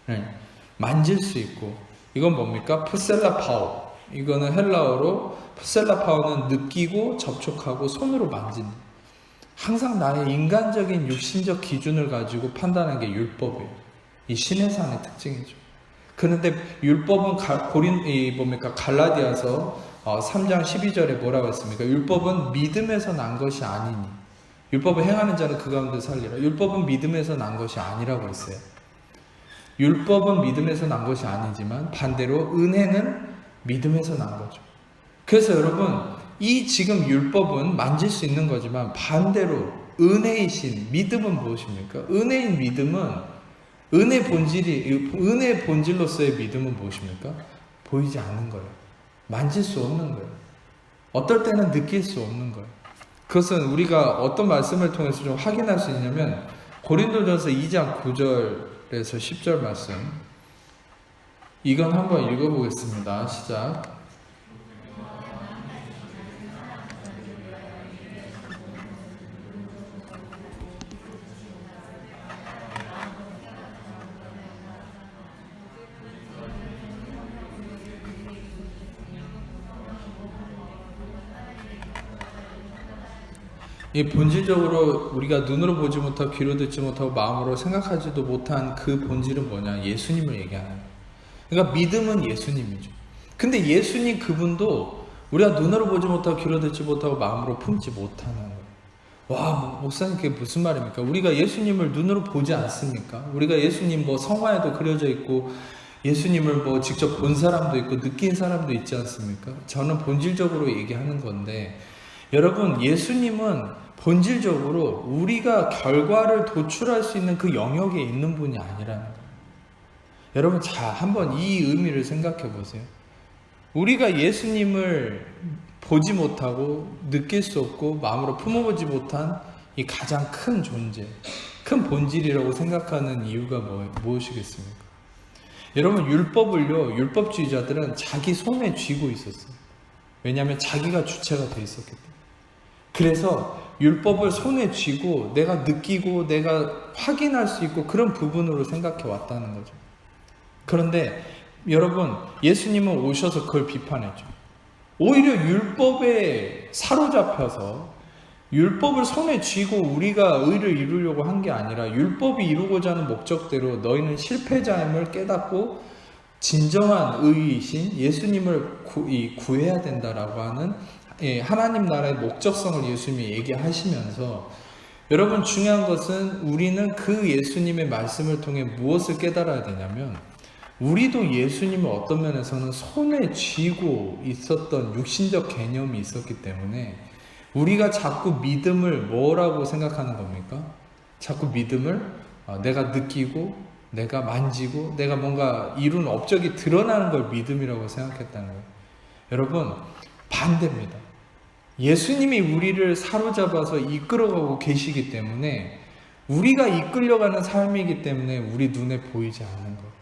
네. 만질 수 있고. 이건 뭡니까? 푸셀라파오. 이거는 헬라어로, 푸셀라파오는 느끼고 접촉하고 손으로 만진다. 항상 나의 인간적인 육신적 기준을 가지고 판단하는 게 율법이에요. 이 신의 산의 특징이죠. 그런데 율법은 갈라디아서 3장 12절에 뭐라고 했습니까? 율법은 믿음에서 난 것이 아니니. 율법을 행하는 자는 그 가운데 살리라. 율법은 믿음에서 난 것이 아니라고 했어요. 율법은 믿음에서 난 것이 아니지만 반대로 은혜는 믿음에서 난 거죠. 그래서 여러분, 이 지금 율법은 만질 수 있는 거지만 반대로 은혜이신 믿음은 무엇입니까? 은혜인 믿음은, 은혜 본질로서의 믿음은 무엇입니까? 보이지 않는 거예요. 만질 수 없는 거예요. 어떨 때는 느낄 수 없는 거예요. 그것은 우리가 어떤 말씀을 통해서 좀 확인할 수 있냐면, 고린도전서 2장 9절에서 10절 말씀, 이건 한번 읽어보겠습니다. 시작. 이 본질적으로 우리가 눈으로 보지 못하고 귀로 듣지 못하고 마음으로 생각하지도 못한 그 본질은 뭐냐? 예수님을 얘기하는 거예요. 그러니까 믿음은 예수님이죠. 근데 예수님 그분도 우리가 눈으로 보지 못하고 귀로 듣지 못하고 마음으로 품지 못하는 거예요. 와, 목사님 그게 무슨 말입니까? 우리가 예수님을 눈으로 보지 않습니까? 우리가 예수님 성화에도 그려져 있고 예수님을 뭐 직접 본 사람도 있고 느낀 사람도 있지 않습니까? 저는 본질적으로 얘기하는 건데, 여러분, 예수님은 본질적으로 우리가 결과를 도출할 수 있는 그 영역에 있는 분이 아니라는 거예요. 여러분, 자, 한번 이 의미를 생각해 보세요. 우리가 예수님을 보지 못하고 느낄 수 없고 마음으로 품어보지 못한 이 가장 큰 존재, 큰 본질이라고 생각하는 이유가 무엇이겠습니까? 여러분, 율법을요, 율법주의자들은 자기 손에 쥐고 있었어요. 왜냐하면 자기가 주체가 돼 있었기 때문에. 그래서 율법을 손에 쥐고 내가 느끼고 내가 확인할 수 있고 그런 부분으로 생각해 왔다는 거죠. 그런데 여러분, 예수님은 오셔서 그걸 비판했죠. 오히려 율법에 사로잡혀서 율법을 손에 쥐고 우리가 의를 이루려고 한 게 아니라 율법이 이루고자 하는 목적대로 너희는 실패자임을 깨닫고 진정한 의이신 예수님을 구해야 된다라고 하는 하나님 나라의 목적성을 예수님이 얘기하시면서, 여러분, 중요한 것은 우리는 그 예수님의 말씀을 통해 무엇을 깨달아야 되냐면, 우리도 예수님을 어떤 면에서는 손에 쥐고 있었던 육신적 개념이 있었기 때문에 우리가 자꾸 믿음을 뭐라고 생각하는 겁니까? 자꾸 믿음을 내가 느끼고 내가 만지고 내가 뭔가 이룬 업적이 드러나는 걸 믿음이라고 생각했다는 거예요. 여러분, 반대입니다. 예수님이 우리를 사로잡아서 이끌어가고 계시기 때문에 우리가 이끌려가는 삶이기 때문에 우리 눈에 보이지 않는 거예요.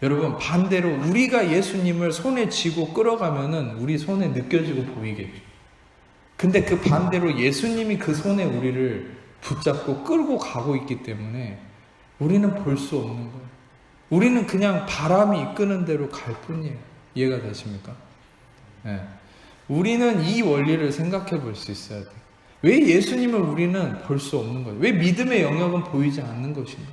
여러분, 반대로 우리가 예수님을 손에 쥐고 끌어가면은 우리 손에 느껴지고 보이겠죠. 근데 그 반대로 예수님이 그 손에 우리를 붙잡고 끌고 가고 있기 때문에 우리는 볼 수 없는 거예요. 우리는 그냥 바람이 이끄는 대로 갈 뿐이에요. 이해가 되십니까? 네. 우리는 이 원리를 생각해 볼 수 있어야 돼요. 왜 예수님을 우리는 볼 수 없는 거예요? 왜 믿음의 영역은 보이지 않는 것인가?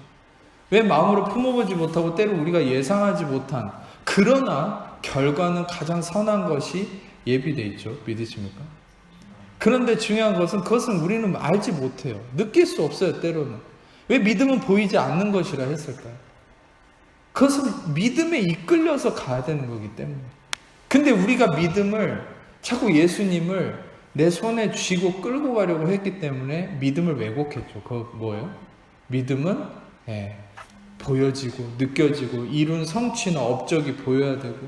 왜 마음으로 품어보지 못하고 때로 우리가 예상하지 못한, 그러나 결과는 가장 선한 것이 예비되어 있죠. 믿으십니까? 그런데 중요한 것은 그것은 우리는 알지 못해요. 느낄 수 없어요. 때로는. 왜 믿음은 보이지 않는 것이라 했을까요? 그것은 믿음에 이끌려서 가야 되는 거기 때문에. 근데 우리가 믿음을 자꾸 예수님을 내 손에 쥐고 끌고 가려고 했기 때문에 믿음을 왜곡했죠. 그거 뭐예요? 믿음은 보여지고 느껴지고 이룬 성취나 업적이 보여야 되고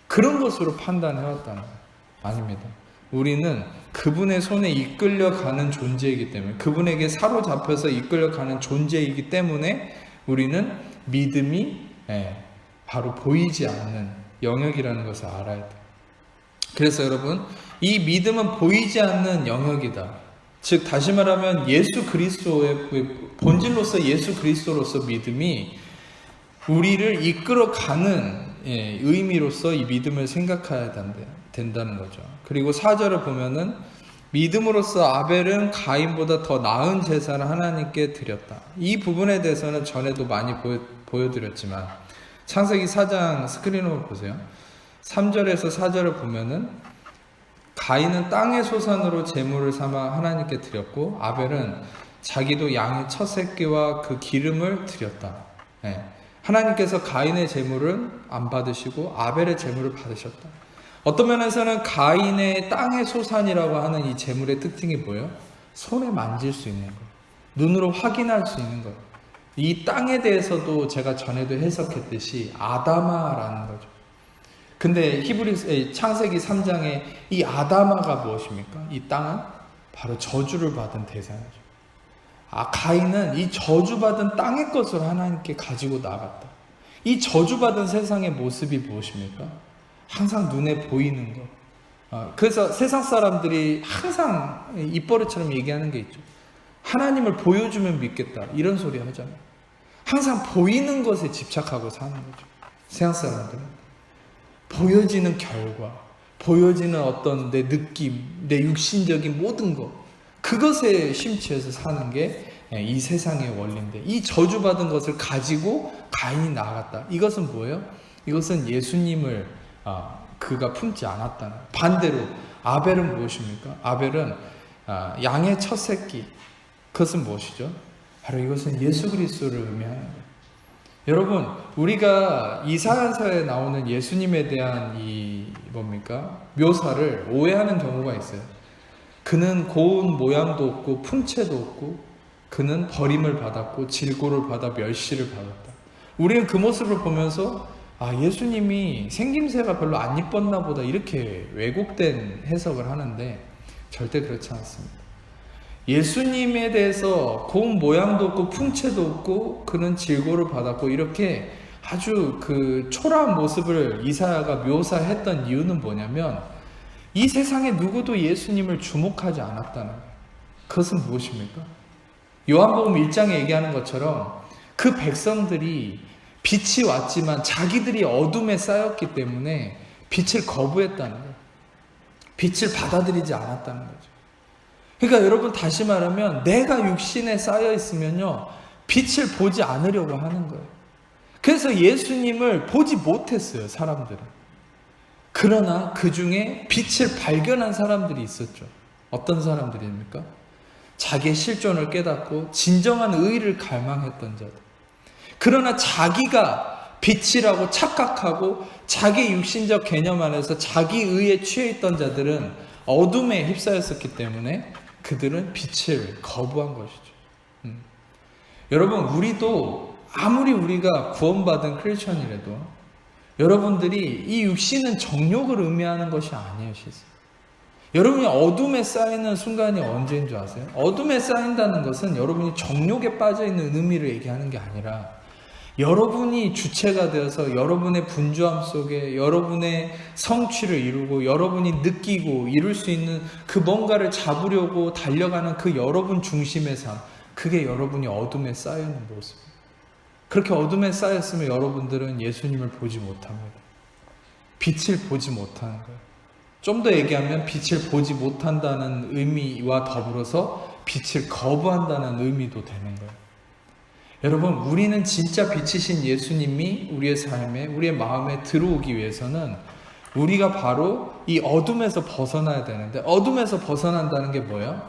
그런 것으로 판단해왔다는 거예요. 아닙니다. 우리는 그분의 손에 이끌려가는 존재이기 때문에, 그분에게 사로잡혀서 이끌려가는 존재이기 때문에 우리는 믿음이 바로 보이지 않는 영역이라는 것을 알아야 돼요. 그래서 여러분, 이 믿음은 보이지 않는 영역이다. 즉 다시 말하면 예수 그리스도의 본질로서 예수 그리스도로서 믿음이 우리를 이끌어가는 의미로서 이 믿음을 생각해야 된다는 거죠. 그리고 4절을 보면은 믿음으로써 아벨은 가인보다 더 나은 제사를 하나님께 드렸다. 이 부분에 대해서는 전에도 많이 보여드렸지만 창세기 4장 스크린으로 보세요. 3절에서 4절을 보면은 가인은 땅의 소산으로 제물을 삼아 하나님께 드렸고 아벨은 자기도 양의 첫 새끼와 그 기름을 드렸다. 하나님께서 가인의 제물은 안 받으시고 아벨의 제물을 받으셨다. 어떤 면에서는 가인의 땅의 소산이라고 하는 이 제물의 특징이 뭐예요? 손에 만질 수 있는 것, 눈으로 확인할 수 있는 것. 이 땅에 대해서도 제가 전에도 해석했듯이 아다마라는 거죠. 근데 창세기 3장에 이 아다마가 무엇입니까? 이 땅은 바로 저주를 받은 대상이죠. 가인은 이 저주받은 땅의 것을 하나님께 가지고 나갔다. 이 저주받은 세상의 모습이 무엇입니까? 항상 눈에 보이는 것. 그래서 세상 사람들이 항상 입버릇처럼 얘기하는 게 있죠. 하나님을 보여주면 믿겠다. 이런 소리 하잖아요. 항상 보이는 것에 집착하고 사는 거죠. 세상 사람들은. 보여지는 결과, 보여지는 어떤 내 느낌, 내 육신적인 모든 것, 그것에 심취해서 사는 게 이 세상의 원리인데, 이 저주받은 것을 가지고 가인이 나아갔다. 이것은 뭐예요? 이것은 예수님을 그가 품지 않았다는. 반대로 아벨은 무엇입니까? 아벨은 양의 첫 새끼. 그것은 무엇이죠? 바로 이것은 예수 그리스도를 의미하는 거예요. 여러분, 우리가 이사야서에 나오는 예수님에 대한 이 묘사를 오해하는 경우가 있어요. 그는 고운 모양도 없고 풍채도 없고 그는 버림을 받았고 질고를 받아 멸시를 받았다. 우리는 그 모습을 보면서 예수님이 생김새가 별로 안 이뻤나 보다 이렇게 왜곡된 해석을 하는데 절대 그렇지 않습니다. 예수님에 대해서 고운 모양도 없고 풍채도 없고 그는 질고를 받았고 이렇게 아주 그 초라한 모습을 이사야가 묘사했던 이유는 뭐냐면 이 세상에 누구도 예수님을 주목하지 않았다는 거예요. 그것은 무엇입니까? 요한복음 1장에 얘기하는 것처럼 그 백성들이 빛이 왔지만 자기들이 어둠에 쌓였기 때문에 빛을 거부했다는 거예요. 빛을 받아들이지 않았다는 거죠. 그러니까 여러분, 다시 말하면 내가 육신에 쌓여 있으면요 빛을 보지 않으려고 하는 거예요. 그래서 예수님을 보지 못했어요, 사람들은. 그러나 그 중에 빛을 발견한 사람들이 있었죠. 어떤 사람들입니까? 자기의 실존을 깨닫고 진정한 의의를 갈망했던 자들. 그러나 자기가 빛이라고 착각하고 자기 육신적 개념 안에서 자기 의에 취해 있던 자들은 어둠에 휩싸였었기 때문에 그들은 빛을 거부한 것이죠. 여러분, 우리도 아무리 우리가 구원받은 크리스천이라도 여러분들이 이 육신은 정욕을 의미하는 것이 아니에요, 실제. 여러분이 어둠에 쌓이는 순간이 언제인 줄 아세요? 어둠에 쌓인다는 것은 여러분이 정욕에 빠져있는 의미를 얘기하는 게 아니라 여러분이 주체가 되어서 여러분의 분주함 속에 여러분의 성취를 이루고 여러분이 느끼고 이룰 수 있는 그 뭔가를 잡으려고 달려가는 그 여러분 중심의 삶, 그게 여러분이 어둠에 쌓여있는 모습입니다. 그렇게 어둠에 쌓였으면 여러분들은 예수님을 보지 못합니다. 빛을 보지 못하는 거예요. 좀 더 얘기하면 빛을 보지 못한다는 의미와 더불어서 빛을 거부한다는 의미도 되는 거예요. 여러분, 우리는 진짜 빛이신 예수님이 우리의 삶에, 우리의 마음에 들어오기 위해서는 우리가 바로 이 어둠에서 벗어나야 되는데, 어둠에서 벗어난다는 게 뭐예요?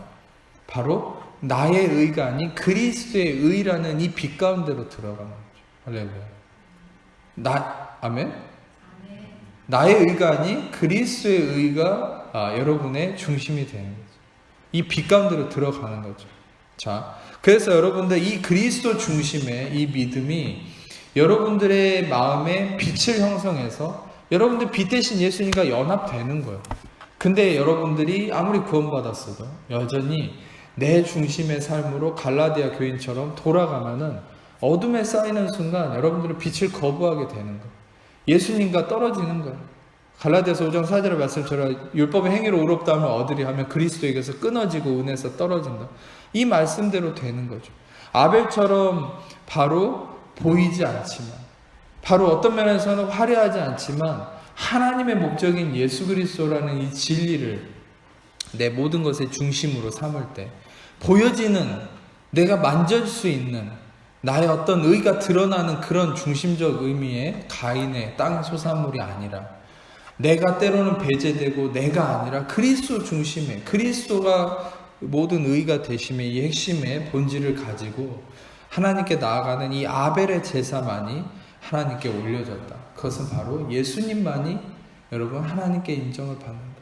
바로 나의 의가 아닌 그리스도의 의라는 이 빛 가운데로 들어가는 거죠. 할렐루야. 아멘? 나의 의가 아닌 그리스도의 의가 여러분의 중심이 되는 거죠. 이 빛 가운데로 들어가는 거죠. 자, 그래서 여러분들 이 그리스도 중심의 이 믿음이 여러분들의 마음에 빛을 형성해서 여러분들 빛 대신 예수님과 연합되는 거예요. 근데 여러분들이 아무리 구원받았어도 여전히 내 중심의 삶으로 갈라디아 교인처럼 돌아가면은 어둠에 쌓이는 순간 여러분들은 빛을 거부하게 되는 거예요. 예수님과 떨어지는 거예요. 갈라디아서 5장 4절의 말씀처럼 율법의 행위로 의롭다 하면 얻으리 하면 그리스도에게서 끊어지고 은혜에서 떨어진다. 이 말씀대로 되는 거죠. 아벨처럼 바로 보이지 않지만, 바로 어떤 면에서는 화려하지 않지만 하나님의 목적인 예수 그리스도라는 이 진리를 내 모든 것의 중심으로 삼을 때 보여지는, 내가 만질 수 있는 나의 어떤 의가 드러나는 그런 중심적 의미의 가인의 땅 소산물이 아니라, 내가 때로는 배제되고 내가 아니라 그리스도 중심의, 그리스도가 모든 의가 되심의 이 핵심의 본질을 가지고 하나님께 나아가는 이 아벨의 제사만이 하나님께 올려졌다. 그것은 바로 예수님만이 여러분 하나님께 인정을 받는다.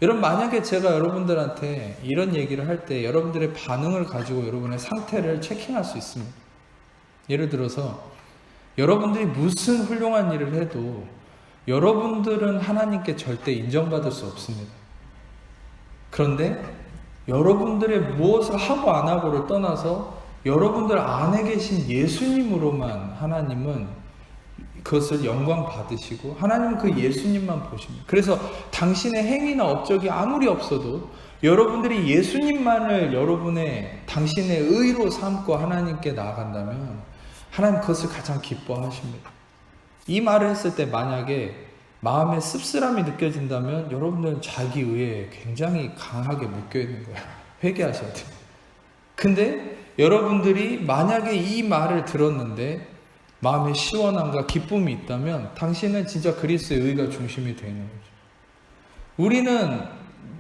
여러분, 만약에 제가 여러분들한테 이런 얘기를 할 때 여러분들의 반응을 가지고 여러분의 상태를 체킹할 수 있습니다. 예를 들어서 여러분들이 무슨 훌륭한 일을 해도 여러분들은 하나님께 절대 인정받을 수 없습니다. 그런데 여러분들의 무엇을 하고 안 하고를 떠나서 여러분들 안에 계신 예수님으로만 하나님은 그것을 영광 받으시고 하나님은 그 예수님만 보십니다. 그래서 당신의 행위나 업적이 아무리 없어도 여러분들이 예수님만을 당신의 의로 삼고 하나님께 나아간다면 하나님 그것을 가장 기뻐하십니다. 이 말을 했을 때 만약에 마음에 씁쓸함이 느껴진다면 여러분들은 자기 의에 굉장히 강하게 묶여있는 거예요. 회개하셔야 돼요. 근데 여러분들이 만약에 이 말을 들었는데 마음에 시원함과 기쁨이 있다면 당신은 진짜 그리스도의 의가 중심이 되는 거죠. 우리는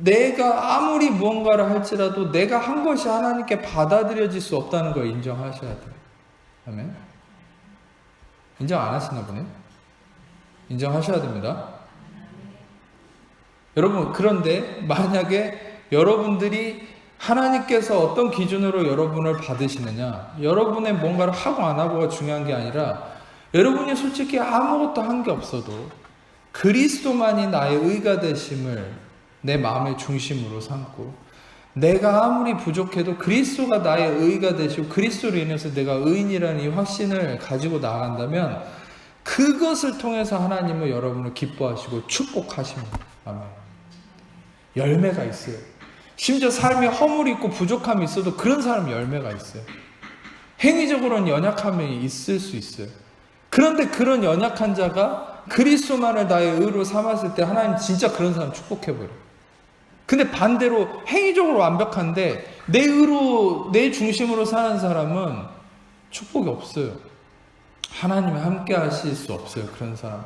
내가 아무리 무언가를 할지라도 내가 한 것이 하나님께 받아들여질 수 없다는 걸 인정하셔야 돼요. 아멘. 인정 안 하시나 보네. 인정하셔야 됩니다. 여러분, 그런데 만약에 여러분들이 하나님께서 어떤 기준으로 여러분을 받으시느냐, 여러분의 뭔가를 하고 안 하고가 중요한 게 아니라 여러분이 솔직히 아무것도 한 게 없어도 그리스도만이 나의 의가 되심을 내 마음의 중심으로 삼고, 내가 아무리 부족해도 그리스도가 나의 의가 되시고 그리스도로 인해서 내가 의인이라는 이 확신을 가지고 나아간다면 그것을 통해서 하나님은 여러분을 기뻐하시고 축복하십니다. 아멘. 열매가 있어요. 심지어 삶에 허물이 있고 부족함이 있어도 그런 사람 열매가 있어요. 행위적으로는 연약함이 있을 수 있어요. 그런데 그런 연약한 자가 그리스도만을 나의 의로 삼았을 때 하나님 진짜 그런 사람 축복해버려요. 근데 반대로 행위적으로 완벽한데 내 의로, 내 중심으로 사는 사람은 축복이 없어요. 하나님이 함께 하실 수 없어요. 그런 사람은.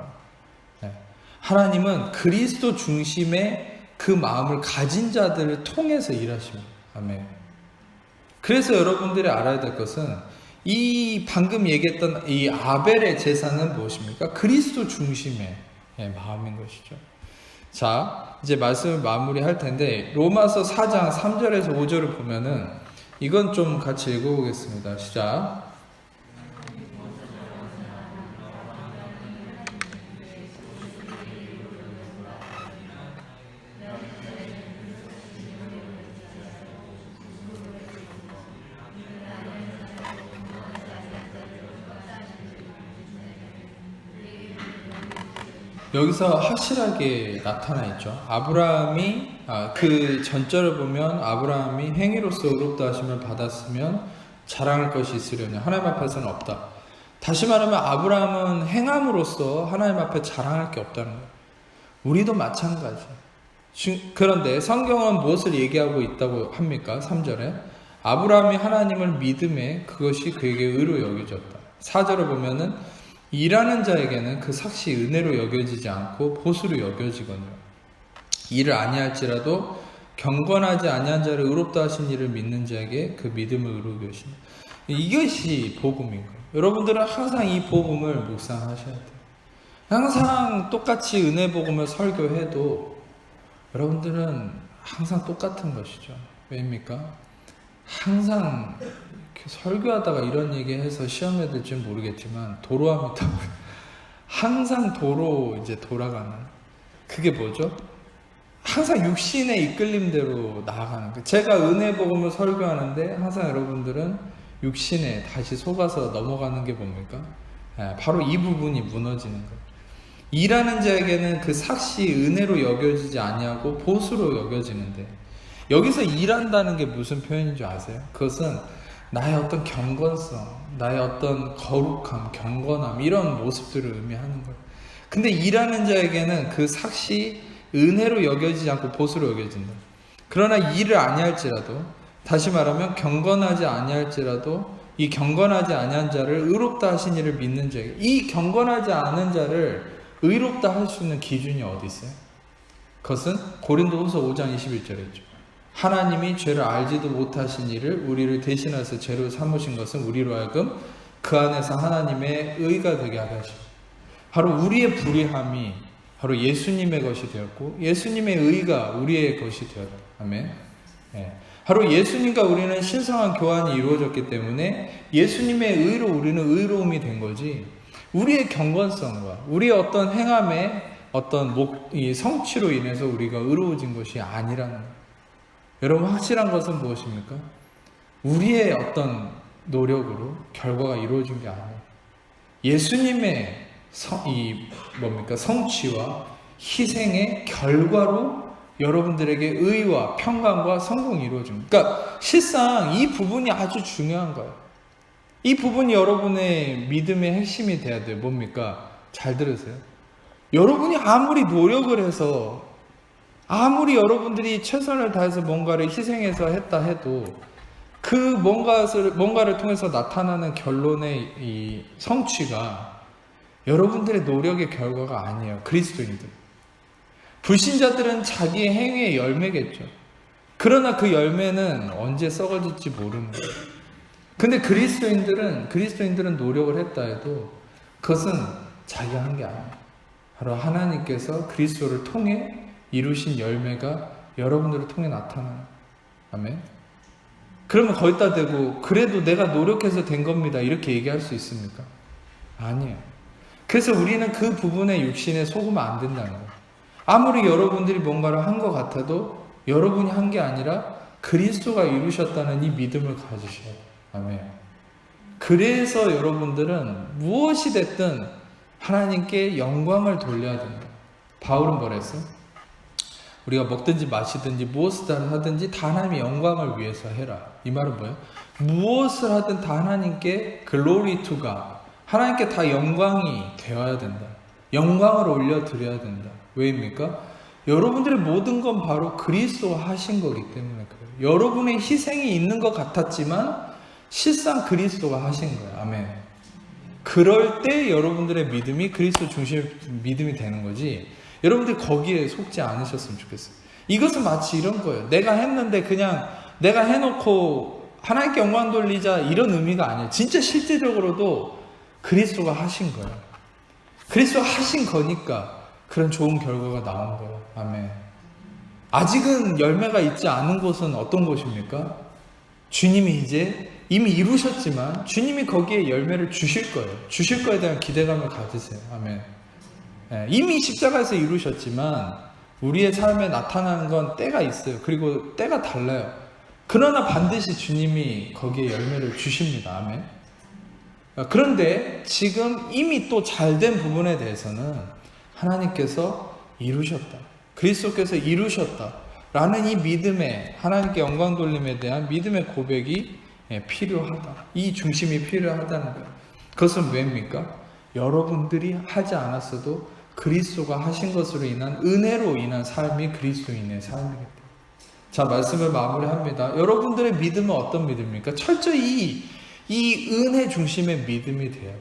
하나님은 그리스도 중심의 그 마음을 가진 자들을 통해서 일하십니다. 아멘. 그래서 여러분들이 알아야 될 것은 이 방금 얘기했던 이 아벨의 제사는 무엇입니까? 그리스도 중심의 마음인 것이죠. 자, 이제 말씀을 마무리할 텐데 로마서 4장 3절에서 5절을 보면은 이건 좀 같이 읽어보겠습니다. 시작. 여기서 확실하게 나타나 있죠. 아브라함이 그 전절을 보면 아브라함이 행위로서 의롭다 하심을 받았으면 자랑할 것이 있으려냐, 하나님 앞에서는 없다. 다시 말하면 아브라함은 행함으로써 하나님 앞에 자랑할 게 없다는 거예요. 우리도 마찬가지. 그런데 성경은 무엇을 얘기하고 있다고 합니까? 3절에 아브라함이 하나님을 믿음에 그것이 그에게 의로 여겨졌다. 4절을 보면은 일하는 자에게는 그 삭시 은혜로 여겨지지 않고 보수로 여겨지거니와 이를 아니할지라도 경건하지 아니한 자를 의롭다 하신 이를 믿는 자에게 그 믿음을 의로 여기시니, 이것이 복음인 거예요. 여러분들은 항상 이 복음을 묵상하셔야 돼요. 항상 똑같이 은혜 복음을 설교해도 여러분들은 항상 똑같은 것이죠. 왜입니까? 항상 설교하다가 이런 얘기해서 시험에 들지는 모르겠지만 도로합니다. 항상 도로 이제 돌아가는 그게 뭐죠? 항상 육신의 이끌림대로 나아가는 거예요. 제가 은혜 복음을 설교하는데 항상 여러분들은 육신에 다시 속아서 넘어가는 게 뭡니까? 바로 이 부분이 무너지는 거예요. 일하는 자에게는 그 삭시 은혜로 여겨지지 아니하고 보수로 여겨지는데, 여기서 일한다는 게 무슨 표현인 줄 아세요? 그것은 나의 어떤 경건성, 나의 어떤 거룩함, 경건함, 이런 모습들을 의미하는 거예요. 근데 일하는 자에게는 그 삭시 은혜로 여겨지지 않고 보수로 여겨진다. 그러나 일을 아니할지라도, 다시 말하면 경건하지 아니할지라도 이 경건하지 아니한 자를 의롭다 하신 이를 믿는 자에게, 이 경건하지 않은 자를 의롭다 할 수 있는 기준이 어디 있어요? 그것은 고린도후서 5장 21절에 있죠. 하나님이 죄를 알지도 못하신 이를 우리를 대신해서 죄로 삼으신 것은 우리로 하여금 그 안에서 하나님의 의가 되게 하게 하시고, 바로 우리의 불의함이 바로 예수님의 것이 되었고 예수님의 의가 우리의 것이 되었다. 아멘. 바로 예수님과 우리는 신성한 교환이 이루어졌기 때문에 예수님의 의로 우리는 의로움이 된 거지, 우리의 경건성과 우리의 어떤 행함의 어떤 이 성취로 인해서 우리가 의로워진 것이 아니라는 거예요. 여러분, 확실한 것은 무엇입니까? 우리의 어떤 노력으로 결과가 이루어진 게 아니에요. 예수님의 성취와 희생의 결과로 여러분들에게 의와 평강과 성공이 이루어집니다. 그러니까 실상 이 부분이 아주 중요한 거예요. 이 부분이 여러분의 믿음의 핵심이 돼야 돼요. 뭡니까? 잘 들으세요. 여러분이 아무리 노력을 해서, 아무리 여러분들이 최선을 다해서 뭔가를 희생해서 했다 해도 그 뭔가를 통해서 나타나는 결론의 이 성취가 여러분들의 노력의 결과가 아니에요. 그리스도인들. 불신자들은 자기의 행위의 열매겠죠. 그러나 그 열매는 언제 썩어질지 모르는 거예요. 근데 그리스도인들은 노력을 했다 해도 그것은 자기가 한 게 아니에요. 바로 하나님께서 그리스도를 통해 이루신 열매가 여러분들을 통해 나타나요. 아멘. 그러면 거기다 대고 그래도 내가 노력해서 된 겁니다 이렇게 얘기할 수 있습니까? 아니에요. 그래서 우리는 그 부분에 육신에 속으면 안 된다는 거예요. 아무리 여러분들이 뭔가를 한 것 같아도 여러분이 한 게 아니라 그리스도가 이루셨다는 이 믿음을 가지셔야 돼요. 아멘. 그래서 여러분들은 무엇이 됐든 하나님께 영광을 돌려야 된다. 바울은 뭐라 했어요? 우리가 먹든지 마시든지 무엇을 하든지 다 하나님의 영광을 위해서 해라. 이 말은 뭐예요? 무엇을 하든 다 하나님께 glory to God, 하나님께 다 영광이 되어야 된다. 영광을 올려드려야 된다. 왜입니까? 여러분들의 모든 건 바로 그리스도가 하신 거기 때문에 그래요. 여러분의 희생이 있는 것 같았지만 실상 그리스도가 하신 거예요. 아멘. 그럴 때 여러분들의 믿음이 그리스도 중심의 믿음이 되는 거지, 여러분들 거기에 속지 않으셨으면 좋겠어요. 이것은 마치 이런 거예요. 내가 했는데 그냥 내가 해놓고 하나님께 영광 돌리자 이런 의미가 아니에요. 진짜 실제적으로도 그리스도가 하신 거예요. 그리스도가 하신 거니까 그런 좋은 결과가 나온 거예요. 아멘. 아직은 열매가 있지 않은 곳은 어떤 곳입니까? 주님이 이제 이미 이루셨지만 주님이 거기에 열매를 주실 거예요. 주실 거에 대한 기대감을 가지세요. 아멘. 이미 십자가에서 이루셨지만 우리의 삶에 나타나는 건 때가 있어요. 그리고 때가 달라요. 그러나 반드시 주님이 거기에 열매를 주십니다. 아멘. 그런데 지금 이미 또 잘된 부분에 대해서는 하나님께서 이루셨다, 그리스도께서 이루셨다 라는 이 믿음에, 하나님께 영광 돌림에 대한 믿음의 고백이 필요하다. 이 중심이 필요하다는 거예요. 그것은 왜입니까? 여러분들이 하지 않았어도 그리스도가 하신 것으로 인한 은혜로 인한 삶이 그리스도인의 삶이기 때문에. 자, 말씀을 마무리합니다. 여러분들의 믿음은 어떤 믿음입니까? 철저히 이 은혜 중심의 믿음이 돼야 돼요.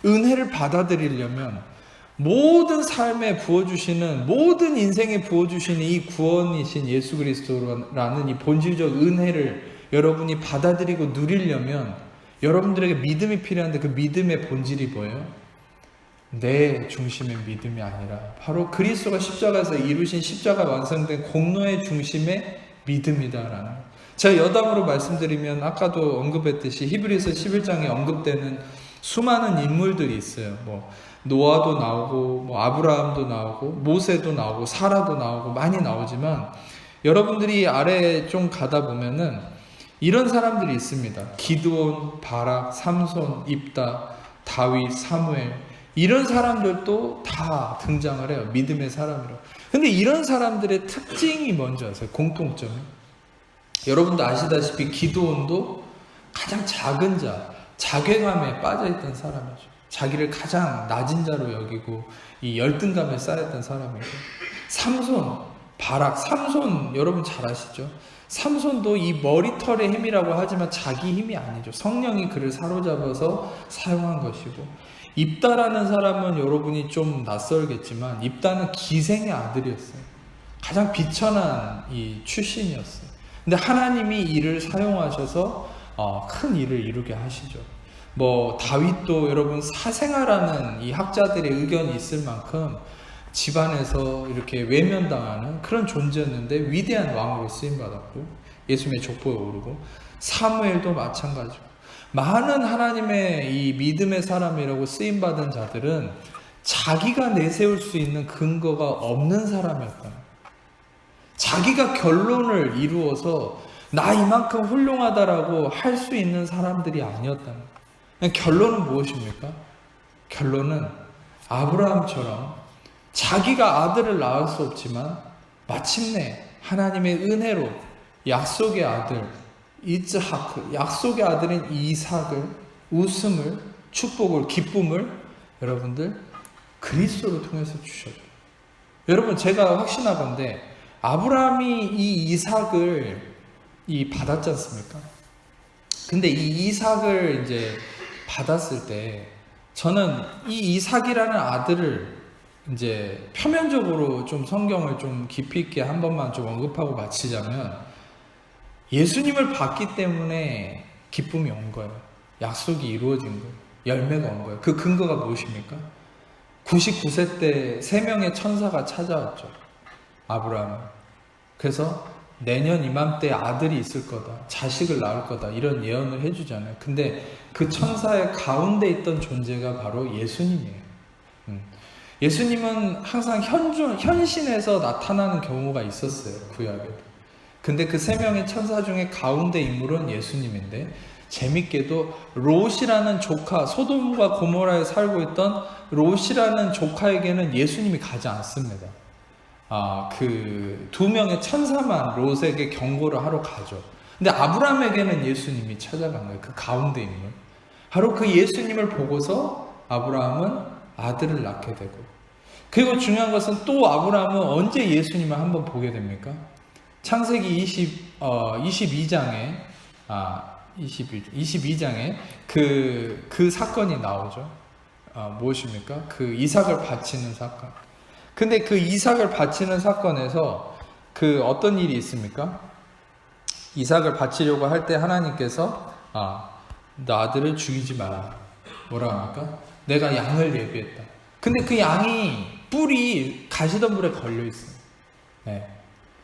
은혜를 받아들이려면 모든 삶에 부어주시는, 모든 인생에 부어주시는 이 구원이신 예수 그리스도라는 이 본질적 은혜를 여러분이 받아들이고 누리려면 여러분들에게 믿음이 필요한데, 그 믿음의 본질이 뭐예요? 내 중심의 믿음이 아니라 바로 그리스도가 십자가에서 이루신, 십자가 완성된 공로의 중심의 믿음이다라는 거예요. 제가 여담으로 말씀드리면 아까도 언급했듯이 히브리서 11장에 언급되는 수많은 인물들이 있어요. 노아도 나오고 아브라함도 나오고 모세도 나오고 사라도 나오고 많이 나오지만, 여러분들이 아래에 좀 가다 보면은 이런 사람들이 있습니다. 기드온, 바락, 삼손, 입다, 다윗, 사무엘, 이런 사람들도 다 등장을 해요. 믿음의 사람으로. 근데 이런 사람들의 특징이 뭔지 아세요? 공통점이. 여러분도 아시다시피 기드온도 가장 작은 자, 자괴감에 빠져있던 사람이죠. 자기를 가장 낮은 자로 여기고 이 열등감에 쌓였던 사람이고, 삼손, 바락, 삼손 여러분 잘 아시죠? 삼손도 이 머리털의 힘이라고 하지만 자기 힘이 아니죠. 성령이 그를 사로잡아서 사용한 것이고, 입다라는 사람은 여러분이 좀 낯설겠지만 입다는 기생의 아들이었어요. 가장 비천한 이 출신이었어요. 근데 하나님이 이를 사용하셔서 큰 일을 이루게 하시죠. 다윗도 여러분 사생아라는 이 학자들의 의견이 있을 만큼 집안에서 이렇게 외면당하는 그런 존재였는데 위대한 왕으로 쓰임받았고 예수님의 족보에 오르고, 사무엘도 마찬가지고, 많은 하나님의 이 믿음의 사람이라고 쓰임받은 자들은 자기가 내세울 수 있는 근거가 없는 사람이었다. 자기가 결론을 이루어서 나 이만큼 훌륭하다라고 할 수 있는 사람들이 아니었다. 결론은 무엇입니까? 결론은 아브라함처럼 자기가 아들을 낳을 수 없지만 마침내 하나님의 은혜로 약속의 아들 이스하크, 약속의 아들인 이삭을, 웃음을, 축복을, 기쁨을 여러분들 그리스도를 통해서 주셨죠. 여러분, 제가 확신하건대 아브라함이 이 이삭을 받았지 않습니까? 근데 이 이삭을 이제 받았을 때 저는 이 이삭이라는 아들을 이제 표면적으로 좀 성경을 좀 깊이 있게 한 번만 좀 언급하고 마치자면, 예수님을 봤기 때문에 기쁨이 온 거예요. 약속이 이루어진 거예요. 열매가 온 거예요. 그 근거가 무엇입니까? 99세 때 3명의 천사가 찾아왔죠. 아브라함. 그래서 내년 이맘때 아들이 있을 거다. 자식을 낳을 거다. 이런 예언을 해주잖아요. 근데 그 천사의 가운데 있던 존재가 바로 예수님이에요. 예수님은 항상 현신에서 나타나는 경우가 있었어요. 구약에도. 근데 그 3명의 천사 중에 가운데 인물은 예수님인데, 재밌게도 롯이라는 조카, 소돔과 고모라에 살고 있던 롯이라는 조카에게는 예수님이 가지 않습니다. 그 2명의 천사만 롯에게 경고를 하러 가죠. 근데 아브라함에게는 예수님이 찾아간 거예요. 그 가운데 인물. 바로 그 예수님을 보고서 아브라함은 아들을 낳게 되고, 그리고 중요한 것은 또 아브라함은 언제 예수님을 한번 보게 됩니까? 창세기 22장에 그 사건이 나오죠. 무엇입니까? 그 이삭을 바치는 사건. 근데 그 이삭을 바치는 사건에서 그 어떤 일이 있습니까? 이삭을 바치려고 할 때 하나님께서 너 아들을 죽이지 마라. 뭐라고 합니까? 내가 양을 예비했다. 근데 그 양이 뿔이 가시덤불에 걸려 있어요. 네.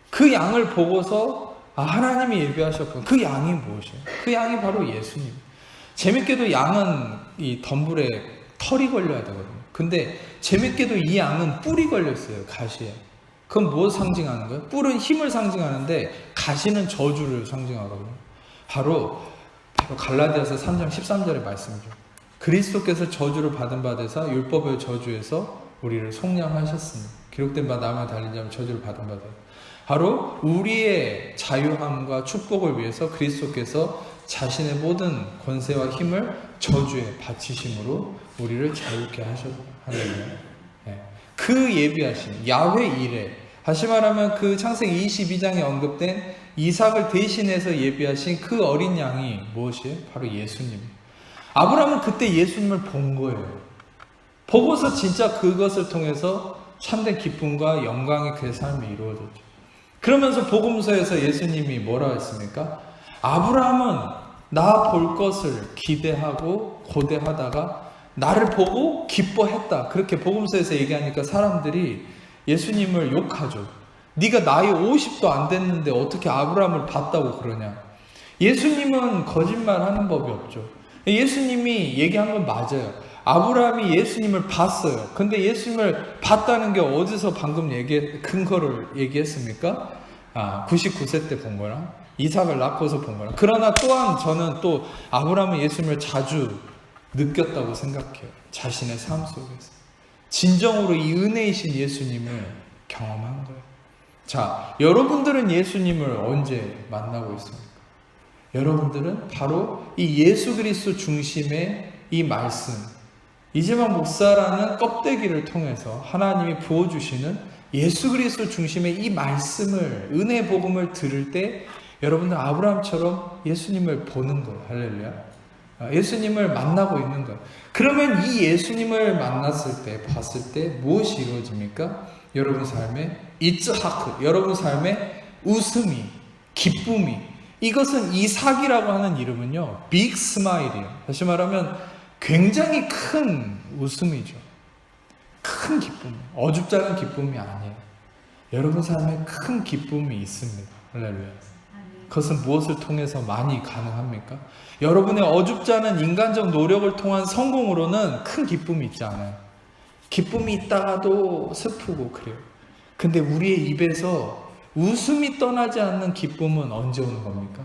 그 양을 보고서 하나님이 예비하셨군. 그 양이 무엇이에요? 그 양이 바로 예수님. 재밌게도 양은 이 덤불에 털이 걸려야 되거든요. 근데 재밌게도 이 양은 뿔이 걸렸어요. 가시에. 그건 무엇을 상징하는 거예요? 뿔은 힘을 상징하는데 가시는 저주를 상징하거든요. 바로 갈라디아서 3장 13절의 말씀이죠. 그리스도께서 저주를 받은 바 되사 율법의 저주에서 우리를 속량하셨으니 기록된 바 나무에 달린 자는 저주를 받은 바 되사, 바로 우리의 자유함과 축복을 위해서 그리스도께서 자신의 모든 권세와 힘을 저주에 바치심으로 우리를 자유케 하셨다. 그 예비하신 야훼 이레, 다시 말하면 그 창세기 22장에 언급된 이삭을 대신해서 예비하신 그 어린 양이 무엇이에요? 바로 예수님. 아브라함은 그때 예수님을 본 거예요. 보고서 진짜 그것을 통해서 참된 기쁨과 영광의 그의 삶이 이루어졌죠. 그러면서 복음서에서 예수님이 뭐라 했습니까? 아브라함은 나 볼 것을 기대하고 고대하다가 나를 보고 기뻐했다. 그렇게 복음서에서 얘기하니까 사람들이 예수님을 욕하죠. 네가 나이 50도 안 됐는데 어떻게 아브라함을 봤다고 그러냐. 예수님은 거짓말하는 법이 없죠. 예수님이 얘기한 건 맞아요. 아브라함이 예수님을 봤어요. 근데 예수님을 봤다는 게 어디서 방금 근거를 얘기했습니까? 99세 때 본 거랑 이삭을 낳고서 본 거랑. 그러나 또한 저는 또 아브라함은 예수님을 자주 느꼈다고 생각해요. 자신의 삶 속에서 진정으로 이 은혜이신 예수님을 경험한 거예요. 자, 여러분들은 예수님을 언제 만나고 있습니까? 여러분들은 바로 이 예수 그리스도 중심의 이 말씀, 이재만 목사라는 껍데기를 통해서 하나님이 부어주시는 예수 그리스도 중심의 이 말씀을, 은혜 복음을 들을 때 여러분들 아브라함처럼 예수님을 보는 거예요. 할렐루야. 예수님을 만나고 있는 거예요. 그러면 이 예수님을 만났을 때, 봤을 때 무엇이 이루어집니까? 여러분 삶에 이츠하크, 여러분 삶에 웃음이, 기쁨이, 이것은 이삭이라고 하는 이름은요, 빅 스마일이에요. 다시 말하면 굉장히 큰 웃음이죠. 큰 기쁨, 어줍지 않은 기쁨이 아니에요. 여러분 삶에 큰 기쁨이 있습니다. 할렐루야. 그것은 무엇을 통해서 많이 가능합니까? 여러분의 어줍지 않은 인간적 노력을 통한 성공으로는 큰 기쁨이 있지 않아요. 기쁨이 있다가도 슬프고 그래요. 근데 우리의 입에서 웃음이 떠나지 않는 기쁨은 언제 오는 겁니까?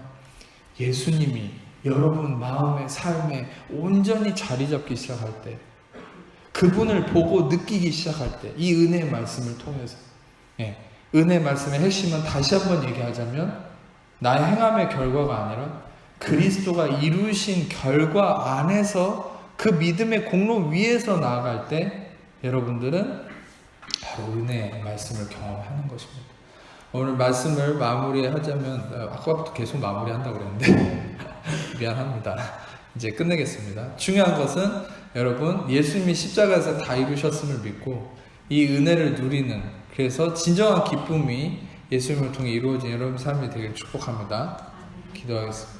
예수님이 여러분 마음의 삶에 온전히 자리 잡기 시작할 때, 그분을 보고 느끼기 시작할 때, 이 은혜의 말씀을 통해서, 은혜의 말씀의 핵심은 다시 한번 얘기하자면 나의 행함의 결과가 아니라 그리스도가 이루신 결과 안에서 그 믿음의 공로 위에서 나아갈 때 여러분들은 바로 은혜의 말씀을 경험하는 것입니다. 오늘 말씀을 마무리하자면, 아까부터 계속 마무리한다고 그랬는데 미안합니다. 이제 끝내겠습니다. 중요한 것은 여러분 예수님이 십자가에서 다 이루셨음을 믿고 이 은혜를 누리는, 그래서 진정한 기쁨이 예수님을 통해 이루어진 여러분 삶이 되기를 축복합니다. 기도하겠습니다.